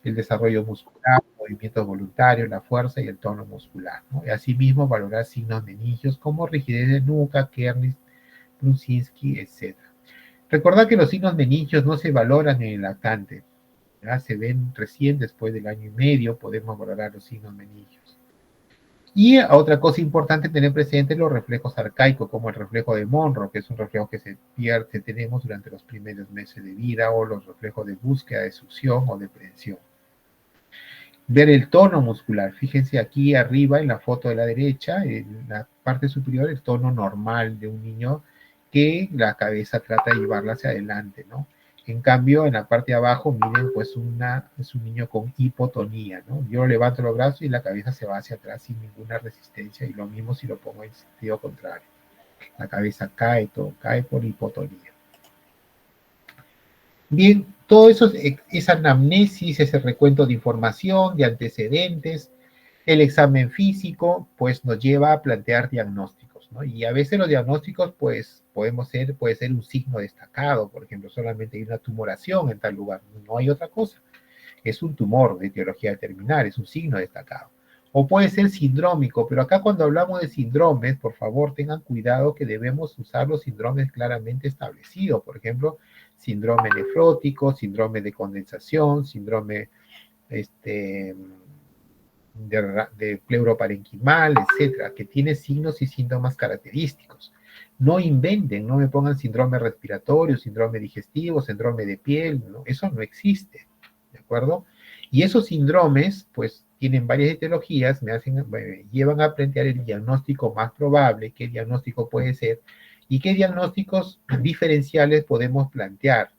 el desarrollo muscular, movimientos voluntarios, la fuerza y el tono muscular, ¿no? Y asimismo valorar signos meningios como rigidez de nuca, Kernis, Brunzinski, etc. Recordad que los signos meningios no se valoran en el lactante, ¿verdad? Se ven recién después del año y medio, podemos valorar los signos meningios. Y otra cosa importante tener presente los reflejos arcaicos, como el reflejo de Monro, que es un reflejo que se pierde, que tenemos durante los primeros meses de vida, o los reflejos de búsqueda, de succión o de prehensión. Ver el tono muscular, fíjense aquí arriba en la foto de la derecha, en la parte superior, el tono normal de un niño que la cabeza trata de llevarla hacia adelante, ¿no? En cambio, en la parte de abajo, miren, pues es un niño con hipotonía, ¿no? Yo levanto los brazos y la cabeza se va hacia atrás sin ninguna resistencia, y lo mismo si lo pongo en sentido contrario. La cabeza cae, todo cae por hipotonía. Bien, todo eso es anamnesis, ese recuento de información, de antecedentes. El examen físico, pues nos lleva a plantear diagnósticos, ¿no? Y a veces los diagnósticos, pues puede ser un signo destacado, por ejemplo, solamente hay una tumoración en tal lugar, no hay otra cosa. Es un tumor de etiología terminal, es un signo destacado. O puede ser sindrómico, pero acá cuando hablamos de síndromes, por favor tengan cuidado que debemos usar los síndromes claramente establecidos. Por ejemplo, síndrome nefrótico, síndrome de condensación, síndrome este, de pleuroparenquimal, etcétera, que tiene signos y síntomas característicos. No inventen, no me pongan síndrome respiratorio, síndrome digestivo, síndrome de piel, ¿no? Eso no existe, ¿de acuerdo? Y esos síndromes, pues, tienen varias etiologías, me llevan a plantear el diagnóstico más probable, qué diagnóstico puede ser, y qué diagnósticos diferenciales podemos plantear,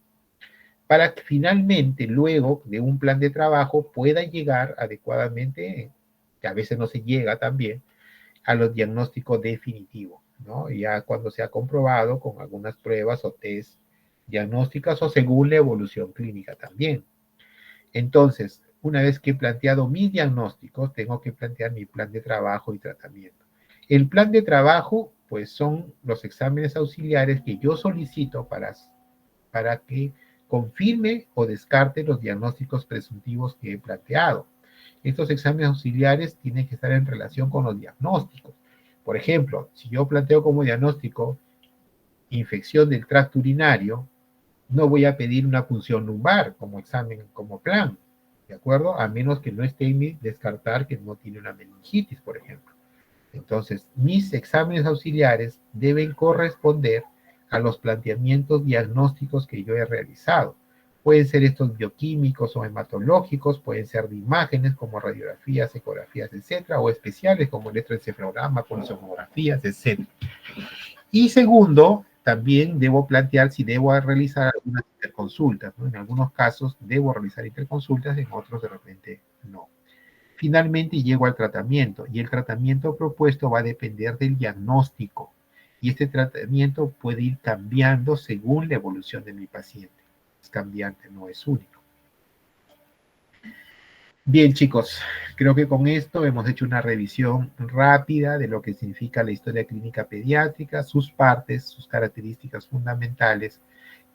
para que finalmente, luego de un plan de trabajo, pueda llegar adecuadamente, que a veces no se llega también, a los diagnósticos definitivos, ¿no? Ya cuando se ha comprobado con algunas pruebas o test diagnósticas o según la evolución clínica también. Entonces, una vez que he planteado mis diagnósticos, tengo que plantear mi plan de trabajo y tratamiento. El plan de trabajo, pues son los exámenes auxiliares que yo solicito para que confirme o descarte los diagnósticos presuntivos que he planteado. Estos exámenes auxiliares tienen que estar en relación con los diagnósticos. Por ejemplo, si yo planteo como diagnóstico infección del tracto urinario, no voy a pedir una punción lumbar como examen, como plan, ¿de acuerdo? A menos que no esté en mi descartar que no tiene una meningitis, por ejemplo. Entonces, mis exámenes auxiliares deben corresponder a los planteamientos diagnósticos que yo he realizado. Pueden ser estos bioquímicos o hematológicos, pueden ser de imágenes como radiografías, ecografías, etcétera, o especiales como electroencefalograma, polisomografías, etcétera. Y segundo, también debo plantear si debo realizar algunas interconsultas, ¿no? En algunos casos debo realizar interconsultas, en otros de repente no. Finalmente llego al tratamiento, y el tratamiento propuesto va a depender del diagnóstico, y este tratamiento puede ir cambiando según la evolución de mi paciente. Es cambiante, no es único. Bien, chicos, creo que con esto hemos hecho una revisión rápida de lo que significa la historia clínica pediátrica, sus partes, sus características fundamentales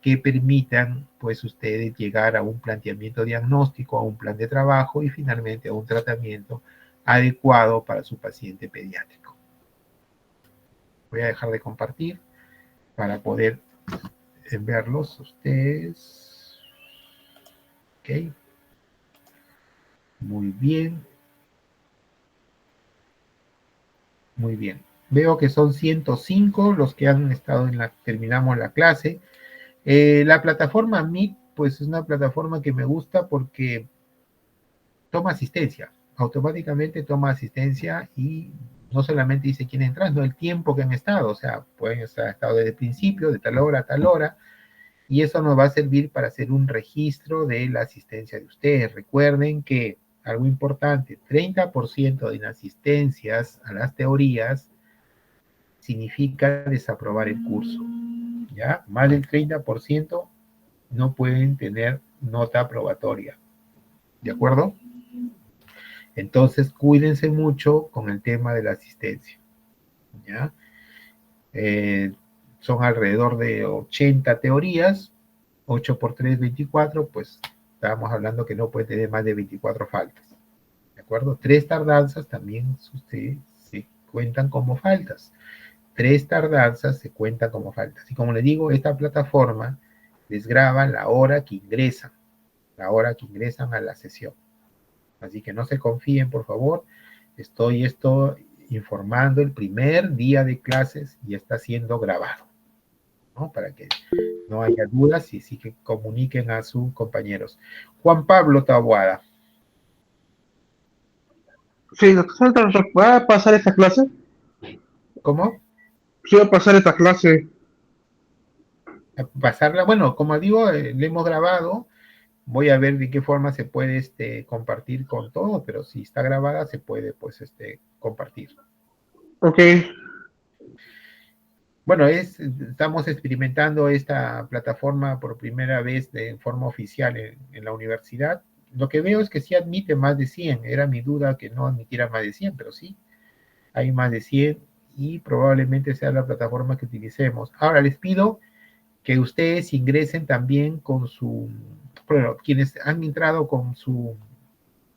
que permitan, pues, ustedes llegar a un planteamiento diagnóstico, a un plan de trabajo y finalmente a un tratamiento adecuado para su paciente pediátrico. Voy a dejar de compartir para poder verlos ustedes. Ok, muy bien, muy bien. Veo que son 105 los que han estado terminamos la clase. La plataforma Meet, pues es una plataforma que me gusta porque toma asistencia, automáticamente toma asistencia y no solamente dice quién entras, no el tiempo que han estado, o sea, pueden estar estado desde el principio, de tal hora a tal hora, y eso nos va a servir para hacer un registro de la asistencia de ustedes. Recuerden que algo importante, 30% de inasistencias a las teorías significa desaprobar el curso, ¿ya? Más del 30% no pueden tener nota aprobatoria, ¿de acuerdo? Entonces, cuídense mucho con el tema de la asistencia, ¿ya? Eh, Son alrededor de 80 teorías, 8 por 3, 24, pues estábamos hablando que no puede tener más de 24 faltas, ¿de acuerdo? 3 tardanzas también se cuentan como faltas. 3 tardanzas se cuentan como faltas. Y como les digo, esta plataforma les graba la hora que ingresan, a la sesión. Así que no se confíen, por favor. Estoy informando el primer día de clases y está siendo grabado, ¿no? Para que no haya dudas y sí que comuniquen a sus compañeros. Juan Pablo Taboada. Sí, doctor, ¿va a pasar esta clase? ¿Cómo? Sí, va a pasar esta clase. Pasarla, bueno, como digo, le hemos grabado. Voy a ver de qué forma se puede compartir con todo, pero si está grabada se puede pues compartir. Ok. Bueno, estamos experimentando esta plataforma por primera vez de forma oficial en la universidad. Lo que veo es que sí admite más de 100. Era mi duda que no admitiera más de 100, pero sí, hay más de 100 y probablemente sea la plataforma que utilicemos. Ahora les pido que ustedes ingresen también con bueno, quienes han entrado con su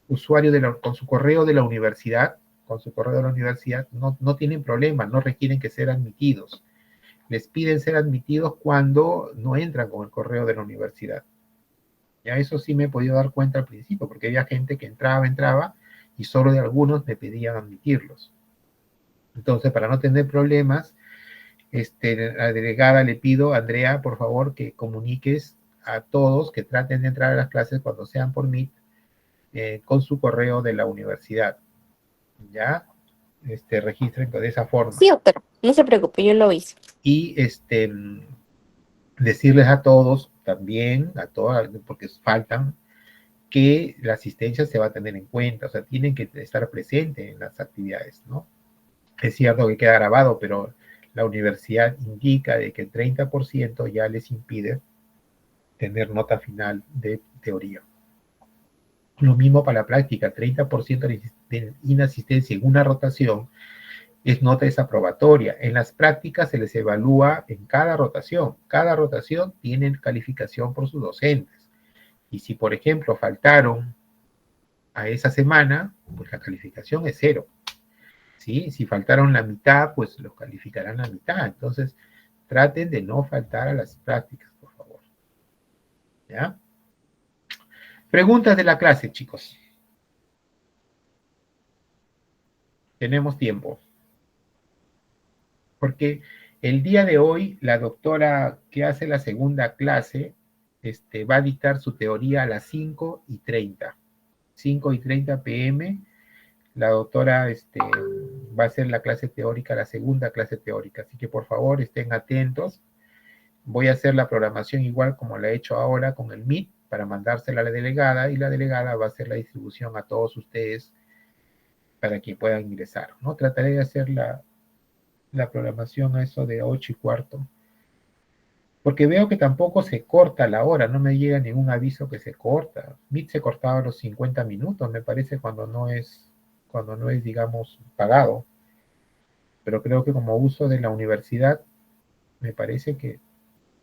usuario con su correo de la universidad, no tienen problema, no requieren que sean admitidos. Les piden ser admitidos cuando no entran con el correo de la universidad. Ya eso sí me he podido dar cuenta al principio, porque había gente que entraba, y solo de algunos me pedían admitirlos. Entonces, para no tener problemas, la delegada le pido, Andrea, por favor, que comuniques a todos que traten de entrar a las clases cuando sean por Meet, con su correo de la universidad. ¿Ya? Registren de esa forma. Sí, doctor, no se preocupe, yo lo hice. Y decirles a todos también, a todas, porque faltan, que la asistencia se va a tener en cuenta, o sea, tienen que estar presentes en las actividades, ¿no? Es cierto que queda grabado, pero la universidad indica de que el 30% ya les impide tener nota final de teoría. Lo mismo para la práctica, 30% de inasistencia en una rotación es nota desaprobatoria. En las prácticas se les evalúa en cada rotación. Cada rotación tiene calificación por sus docentes. Y si, por ejemplo, faltaron a esa semana, pues la calificación es 0. ¿Sí? Si faltaron la mitad, pues los calificarán la mitad. Entonces, traten de no faltar a las prácticas, por favor. ¿Ya? Preguntas de la clase, chicos. Tenemos tiempo. Porque el día de hoy, la doctora que hace la segunda clase va a dictar su teoría a las 5:30. 5:30 p.m. La doctora va a hacer la clase teórica, la segunda clase teórica. Así que por favor estén atentos. Voy a hacer la programación igual como la he hecho ahora con el Meet para mandársela a la delegada y la delegada va a hacer la distribución a todos ustedes para que puedan ingresar, ¿no? Trataré de hacer la programación a eso de 8:15 Porque veo que tampoco se corta la hora, no me llega ningún aviso que se corta. Meet se cortaba a los 50 minutos, me parece, cuando no es, digamos, pagado. Pero creo que como uso de la universidad, me parece que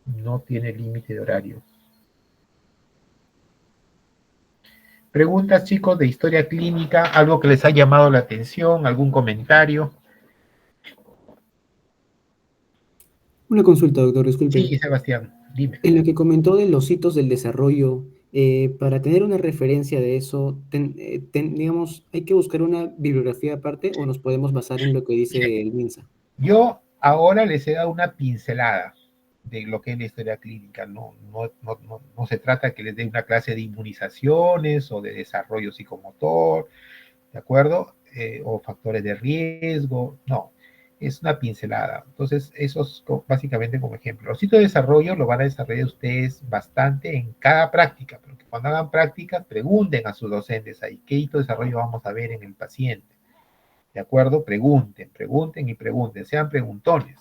no tiene límite de horario. Preguntas, chicos, de historia clínica, algo que les ha llamado la atención, algún comentario. Una consulta, doctor, disculpe. Sí, Sebastián, dime. En lo que comentó de los hitos del desarrollo, para tener una referencia de eso, digamos, ¿hay que buscar una bibliografía aparte o nos podemos basar en lo que Mire, dice el MINSA? yo ahora les he dado una pincelada de lo que es la historia clínica. No se trata que les dé una clase de inmunizaciones o de desarrollo psicomotor, ¿de acuerdo? O factores de riesgo, no, es una pincelada. Entonces, eso es básicamente como ejemplo. Los hitos de desarrollo lo van a desarrollar ustedes bastante en cada práctica, porque cuando hagan prácticas, pregunten a sus docentes ahí, ¿qué hito de desarrollo vamos a ver en el paciente? ¿De acuerdo? Pregunten, pregunten y pregunten, sean preguntones.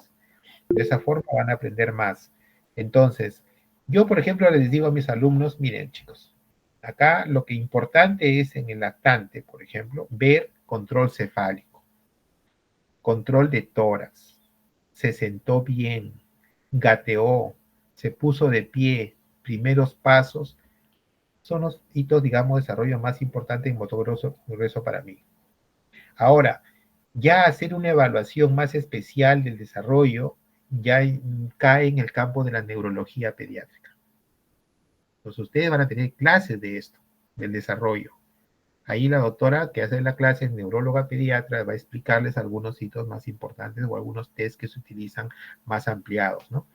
De esa forma van a aprender más. Entonces, yo, por ejemplo, les digo a mis alumnos, miren, chicos, acá lo que importante es en el lactante, por ejemplo, ver control cefálico, control de tórax, se sentó bien, gateó, se puso de pie, primeros pasos, son los hitos, digamos, de desarrollo más importantes en motor grueso para mí. Ahora, ya hacer una evaluación más especial del desarrollo ya cae en el campo de la neurología pediátrica. Entonces ustedes van a tener clases de esto, del desarrollo. Ahí la doctora que hace la clase, neuróloga pediatra, va a explicarles algunos hitos más importantes o algunos test que se utilizan más ampliados, ¿no?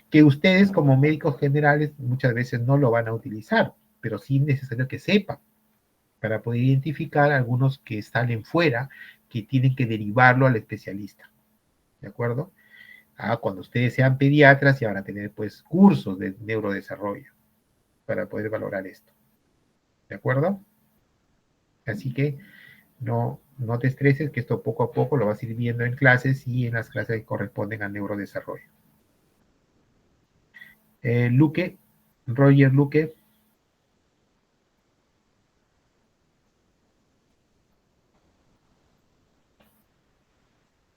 Que ustedes como médicos generales muchas veces no lo van a utilizar, pero sí es necesario que sepan para poder identificar algunos que salen fuera, que tienen que derivarlo al especialista, ¿de acuerdo? Cuando ustedes sean pediatras ya van a tener pues cursos de neurodesarrollo para poder valorar esto, ¿de acuerdo? Así que no te estreses, que esto poco a poco lo vas a ir viendo en clases y en las clases que corresponden al neurodesarrollo. Luque, Roger Luque.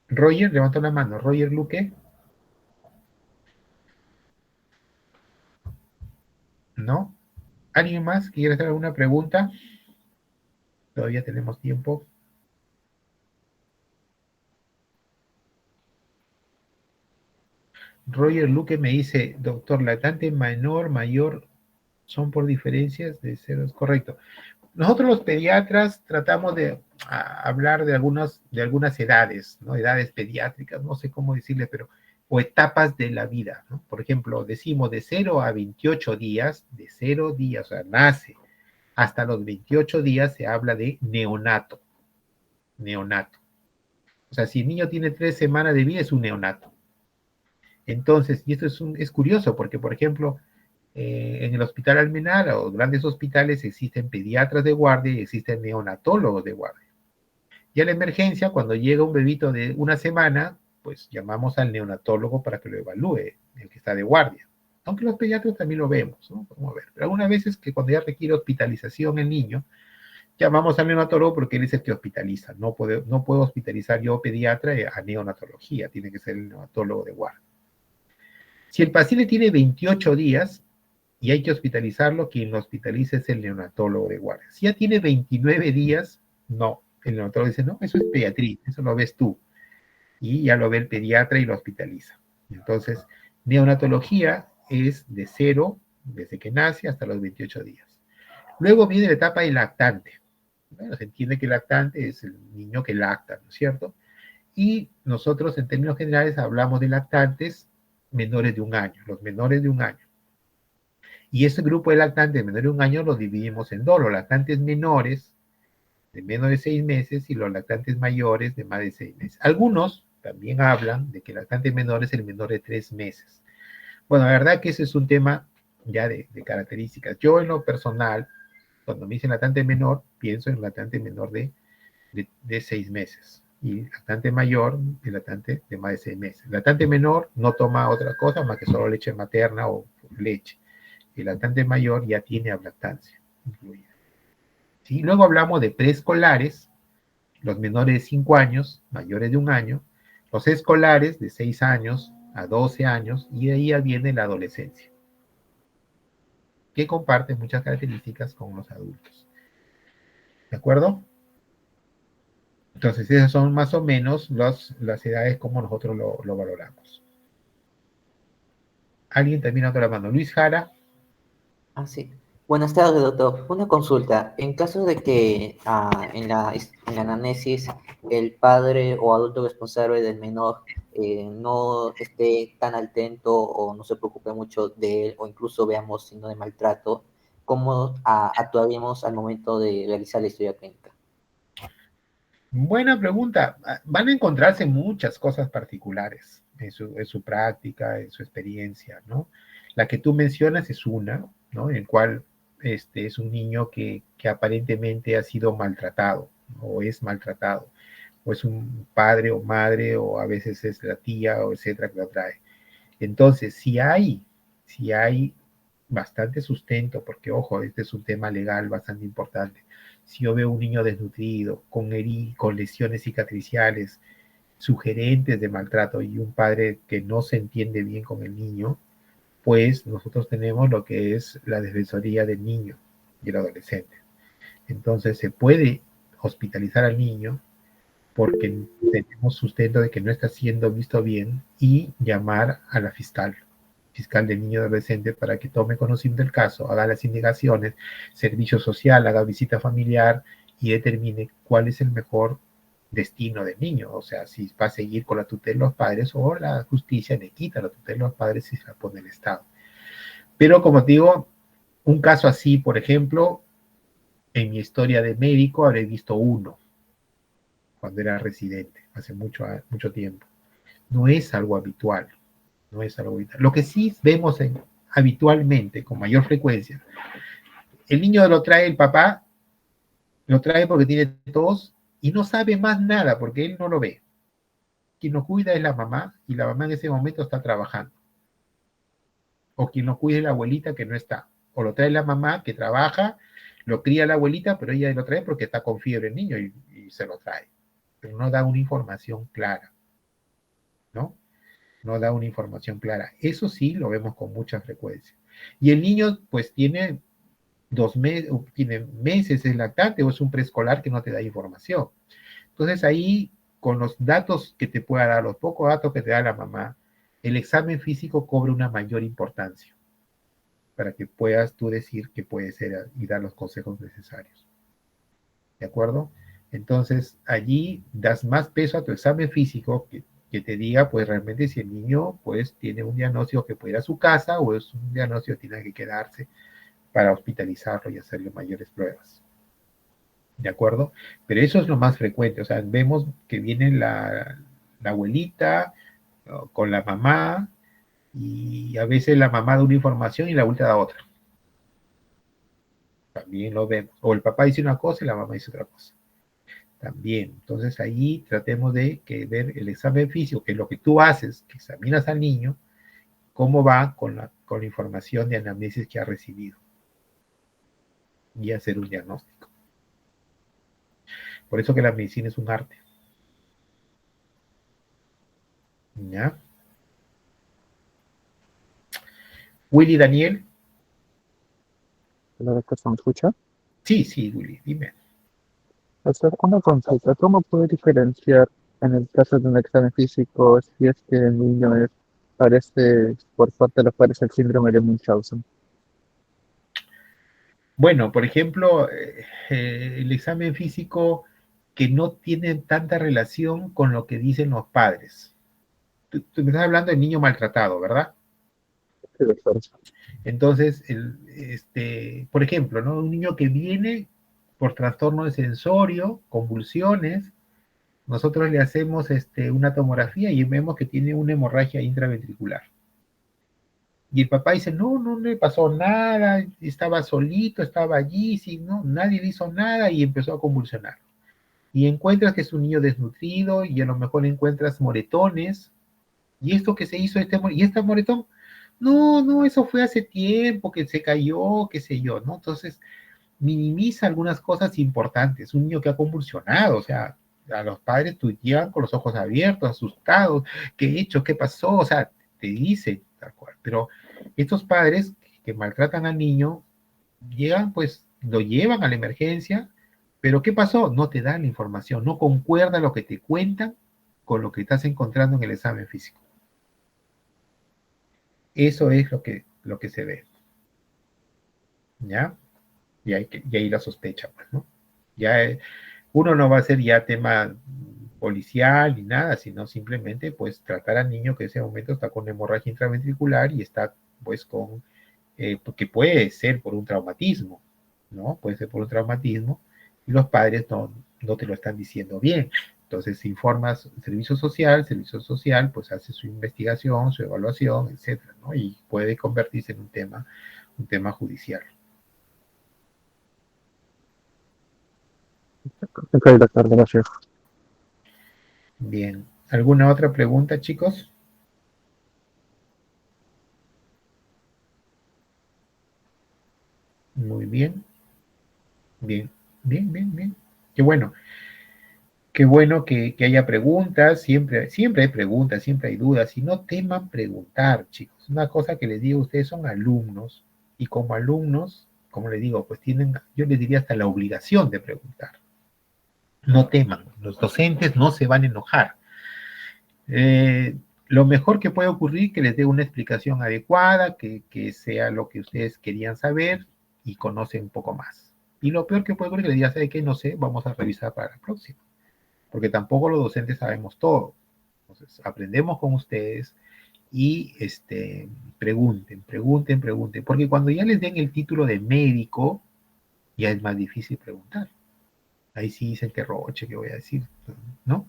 Roger, levanta la mano. Roger Luque. ¿No? ¿Alguien más quiere hacer alguna pregunta? Todavía tenemos tiempo. Roger Luque me dice, doctor, lactante menor, mayor, son por diferencias de ceros. Correcto. Nosotros los pediatras tratamos de hablar de algunas edades, ¿no? Edades pediátricas, no sé cómo decirle, pero, o etapas de la vida, ¿no? Por ejemplo, decimos de 0 a 28 días, de 0 días, o sea, nace, hasta los 28 días se habla de neonato, neonato. O sea, si el niño tiene 3 semanas de vida, es un neonato. Entonces, y esto es curioso, porque, por ejemplo, en el Hospital Almenara o grandes hospitales existen pediatras de guardia y existen neonatólogos de guardia. Y a la emergencia, cuando llega un bebito de 1 semana, pues llamamos al neonatólogo para que lo evalúe, el que está de guardia. Aunque los pediatras también lo vemos, ¿no? Vamos a ver. Pero algunas veces que cuando ya requiere hospitalización el niño, llamamos al neonatólogo porque él es el que hospitaliza. No puedo hospitalizar yo pediatra a neonatología, tiene que ser el neonatólogo de guardia. Si el paciente tiene 28 días, y hay que hospitalizarlo, quien lo hospitaliza es el neonatólogo de guardia. Si ya tiene 29 días, no. El neonatólogo dice, no, eso es pediatría, eso lo ves tú. Y ya lo ve el pediatra y lo hospitaliza. Entonces, neonatología es de 0, desde que nace hasta los 28 días. Luego viene la etapa del lactante. Bueno, se entiende que el lactante es el niño que lacta, ¿no es cierto? Y nosotros, en términos generales, hablamos de lactantes menores de 1 año, los menores de 1 año. Y ese grupo de lactantes menores de 1 año lo dividimos en dos, los lactantes menores de menos de 6 meses y los lactantes mayores de más de 6 meses. Algunos también hablan de que el lactante menor es el menor de 3 meses. Bueno, la verdad que ese es un tema ya de características. Yo en lo personal, cuando me dicen lactante menor, pienso en lactante menor de 6 meses. Y el lactante mayor, el lactante de más de 6 meses. El lactante menor no toma otra cosa más que solo leche materna o leche. El lactante mayor ya tiene lactancia incluida. ¿Sí? Luego hablamos de preescolares, los menores de 5 años, mayores de 1 año, los escolares de 6 años a 12 años, y de ahí ya viene la adolescencia, que comparte muchas características con los adultos. ¿De acuerdo? Entonces, esas son más o menos las edades como nosotros lo valoramos. ¿Alguien termina otra mano? Luis Jara. Ah, sí. Buenas tardes, doctor. Una consulta. En caso de que en la anamnesis el padre o adulto responsable del menor no esté tan atento o no se preocupe mucho de él o incluso veamos signos de maltrato, ¿cómo actuaríamos al momento de realizar la historia clínica? Buena pregunta. Van a encontrarse muchas cosas particulares en su práctica, en su experiencia, ¿no? La que tú mencionas es una, ¿no? En el cual es un niño que aparentemente ha sido maltratado, ¿no? O es maltratado, o es un padre o madre, o a veces es la tía, o etcétera, que lo trae. Entonces, si hay bastante sustento, porque ojo, este es un tema legal bastante importante. Si yo veo un niño desnutrido, con lesiones cicatriciales, sugerentes de maltrato y un padre que no se entiende bien con el niño, pues nosotros tenemos lo que es la defensoría del niño y el adolescente. Entonces se puede hospitalizar al niño porque tenemos sustento de que no está siendo visto bien y llamar a la fiscal del niño y adolescente para que tome conocimiento del caso, haga las indagaciones, servicio social, haga visita familiar y determine cuál es el mejor destino del niño, o sea, si va a seguir con la tutela de los padres o la justicia le quita la tutela de los padres y se la pone el Estado. Pero como te digo, un caso así, por ejemplo, en mi historia de médico habré visto uno cuando era residente, hace mucho tiempo. No es algo habitual, no es algo habitual. Lo que sí vemos habitualmente, con mayor frecuencia, el niño lo trae el papá, lo trae porque tiene tos y no sabe más nada porque él no lo ve. Quien lo cuida es la mamá y la mamá en ese momento está trabajando. O quien lo cuida es la abuelita que no está. O lo trae la mamá que trabaja, lo cría la abuelita, pero ella lo trae porque está con fiebre el niño y se lo trae. Pero no da una información clara, ¿no? No da una información clara. Eso sí lo vemos con mucha frecuencia. Y el niño pues tiene 2 meses, tiene meses, es lactante o es un preescolar que no te da información. Entonces ahí, con los datos que te pueda dar, los pocos datos que te da la mamá, el examen físico cobra una mayor importancia para que puedas tú decir que puede ser y dar los consejos necesarios. ¿De acuerdo? Entonces allí das más peso a tu examen físico que te diga pues realmente si el niño pues tiene un diagnóstico que puede ir a su casa o es un diagnóstico que tiene que quedarse para hospitalizarlo y hacerle mayores pruebas. ¿De acuerdo? Pero eso es lo más frecuente, o sea, vemos que viene la abuelita con la mamá y a veces la mamá da una información y la abuelita da otra. También lo vemos. O el papá dice una cosa y la mamá dice otra cosa. También. Entonces ahí tratemos de ver el examen físico, que es lo que tú haces, que examinas al niño, cómo va con la información de anamnesis que ha recibido y hacer un diagnóstico. Por eso que la medicina es un arte. ¿Ya? Willy Daniel. ¿La doctora me escucha? Sí, sí, Willy, dime. Hacer una consulta. ¿Cómo puede diferenciar en el caso de un examen físico si es que el niño parece, por parte de los padres, el síndrome de Munchausen? Bueno, por ejemplo, el examen físico que no tiene tanta relación con lo que dicen los padres. Tú me estás hablando del niño maltratado, ¿verdad? Sí, doctor. Entonces, por ejemplo, ¿no? Un niño que viene por trastorno de sensorio, convulsiones, nosotros le hacemos una tomografía y vemos que tiene una hemorragia intraventricular. Y el papá dice, no, no le pasó nada, estaba solito, estaba allí, sí, no, nadie le hizo nada y empezó a convulsionar. y encuentras que es un niño desnutrido y a lo mejor encuentras moretones, y esto que se hizo, y este moretón, no, no, eso fue hace tiempo que se cayó, qué sé yo, ¿no? Entonces, minimiza algunas cosas importantes. Un niño que ha convulsionado, o sea, a los padres tú llegan con los ojos abiertos, asustados, ¿qué he hecho? ¿Qué pasó? O sea, te dice tal cual. Pero estos padres que maltratan al niño, llegan, pues, lo llevan a la emergencia, pero ¿qué pasó? No te dan la información, no concuerda lo que te cuentan con lo que estás encontrando en el examen físico. Eso es lo que se ve. ¿Ya? Y ahí la sospecha, pues, ¿no? Ya uno no va a hacer ya tema policial ni nada, sino simplemente pues tratar al niño que en ese momento está con hemorragia intraventricular y está pues con, porque puede ser por un traumatismo, ¿no? Puede ser por un traumatismo y los padres no te lo están diciendo bien. Entonces informas al servicio social pues hace su investigación, su evaluación, etcétera, ¿no? Y puede convertirse en un tema judicial. Ok, doctor, gracias. Bien. ¿Alguna otra pregunta, chicos? Muy bien. Bien, bien, bien, bien. Qué bueno. Qué bueno que haya preguntas. Siempre hay preguntas, siempre hay dudas. Y no teman preguntar, chicos. Una cosa que les digo, ustedes son alumnos. Y como alumnos, como les digo, pues tienen, yo les diría hasta la obligación de preguntar. No teman. Los docentes no se van a enojar. Lo mejor que puede ocurrir que les dé una explicación adecuada, que sea lo que ustedes querían saber y conocen un poco más. Y lo peor que puede ocurrir es que les diga, ¿sabe qué? No sé, vamos a revisar para la próxima. Porque tampoco los docentes sabemos todo. Entonces, aprendemos con ustedes y pregunten, pregunten, pregunten. Porque cuando ya les den el título de médico, ya es más difícil preguntar. Ahí sí dicen que roche, que voy a decir, ¿no?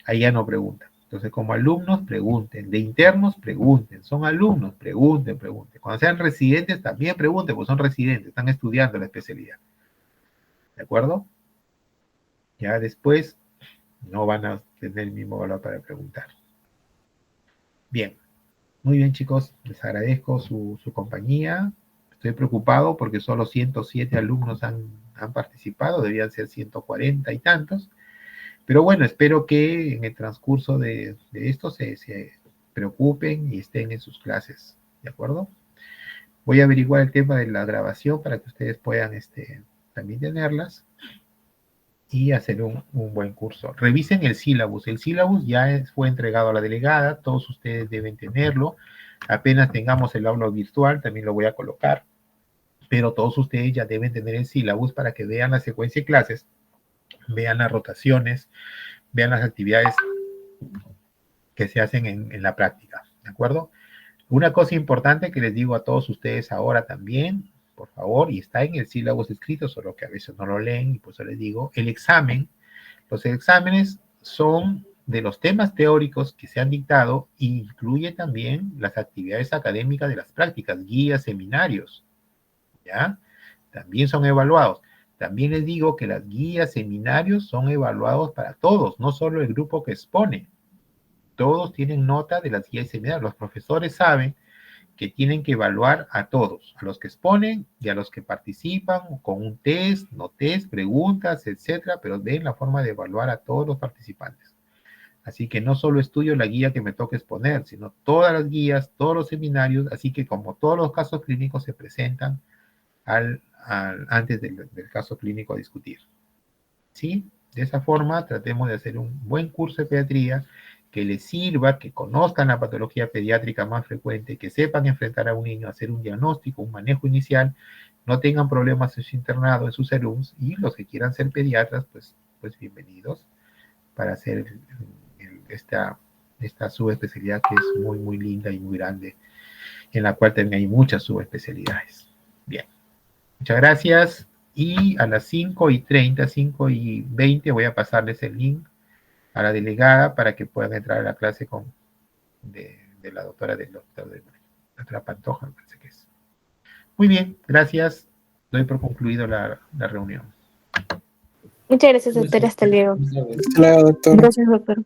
Ahí ya no preguntan. Entonces, como alumnos, pregunten. De internos, pregunten. Son alumnos, pregunten, pregunten. Cuando sean residentes, también pregunten, porque son residentes, están estudiando la especialidad. ¿De acuerdo? Ya después no van a tener el mismo valor para preguntar. Bien. Muy bien, chicos. Les agradezco su compañía. Estoy preocupado porque solo 107 alumnos han participado. Debían ser 140 y tantos. Pero bueno, espero que en el transcurso de esto se preocupen y estén en sus clases, ¿de acuerdo? Voy a averiguar el tema de la grabación para que ustedes puedan también tenerlas y hacer un buen curso. Revisen el sílabus. El sílabus ya fue entregado a la delegada, todos ustedes deben tenerlo. Apenas tengamos el aula virtual, también lo voy a colocar, pero todos ustedes ya deben tener el sílabus para que vean la secuencia de clases, vean las rotaciones, vean las actividades que se hacen en la práctica, ¿de acuerdo? Una cosa importante que les digo a todos ustedes ahora también, por favor, y está en el sílabus escrito, solo que a veces no lo leen, y por eso les digo, los exámenes son de los temas teóricos que se han dictado e incluye también las actividades académicas de las prácticas, guías, seminarios, ¿ya? También son evaluados. También les digo que las guías, seminarios son evaluados para todos, no solo el grupo que expone. Todos tienen nota de las guías y seminarios. Los profesores saben que tienen que evaluar a todos, a los que exponen y a los que participan con un test, no test, preguntas, etcétera, pero ven la forma de evaluar a todos los participantes. Así que no solo estudio la guía que me toca exponer, sino todas las guías, todos los seminarios, así que como todos los casos clínicos se presentan antes del caso clínico a discutir. ¿Sí? De esa forma, tratemos de hacer un buen curso de pediatría que les sirva, que conozcan la patología pediátrica más frecuente, que sepan enfrentar a un niño, hacer un diagnóstico, un manejo inicial, no tengan problemas en su internado, en sus serums, y los que quieran ser pediatras, pues bienvenidos para hacer esta subespecialidad que es muy, muy linda y muy grande, en la cual también hay muchas subespecialidades. Bien, muchas gracias. Y a las 5:30, 5:20 voy a pasarles el link a la delegada para que puedan entrar a la clase de la doctora del doctor de la doctora Pantoja, me parece que es. Muy bien, gracias. Doy por concluido la reunión. Muchas gracias, doctor. Hasta luego. Claro, doctor. Gracias, doctor.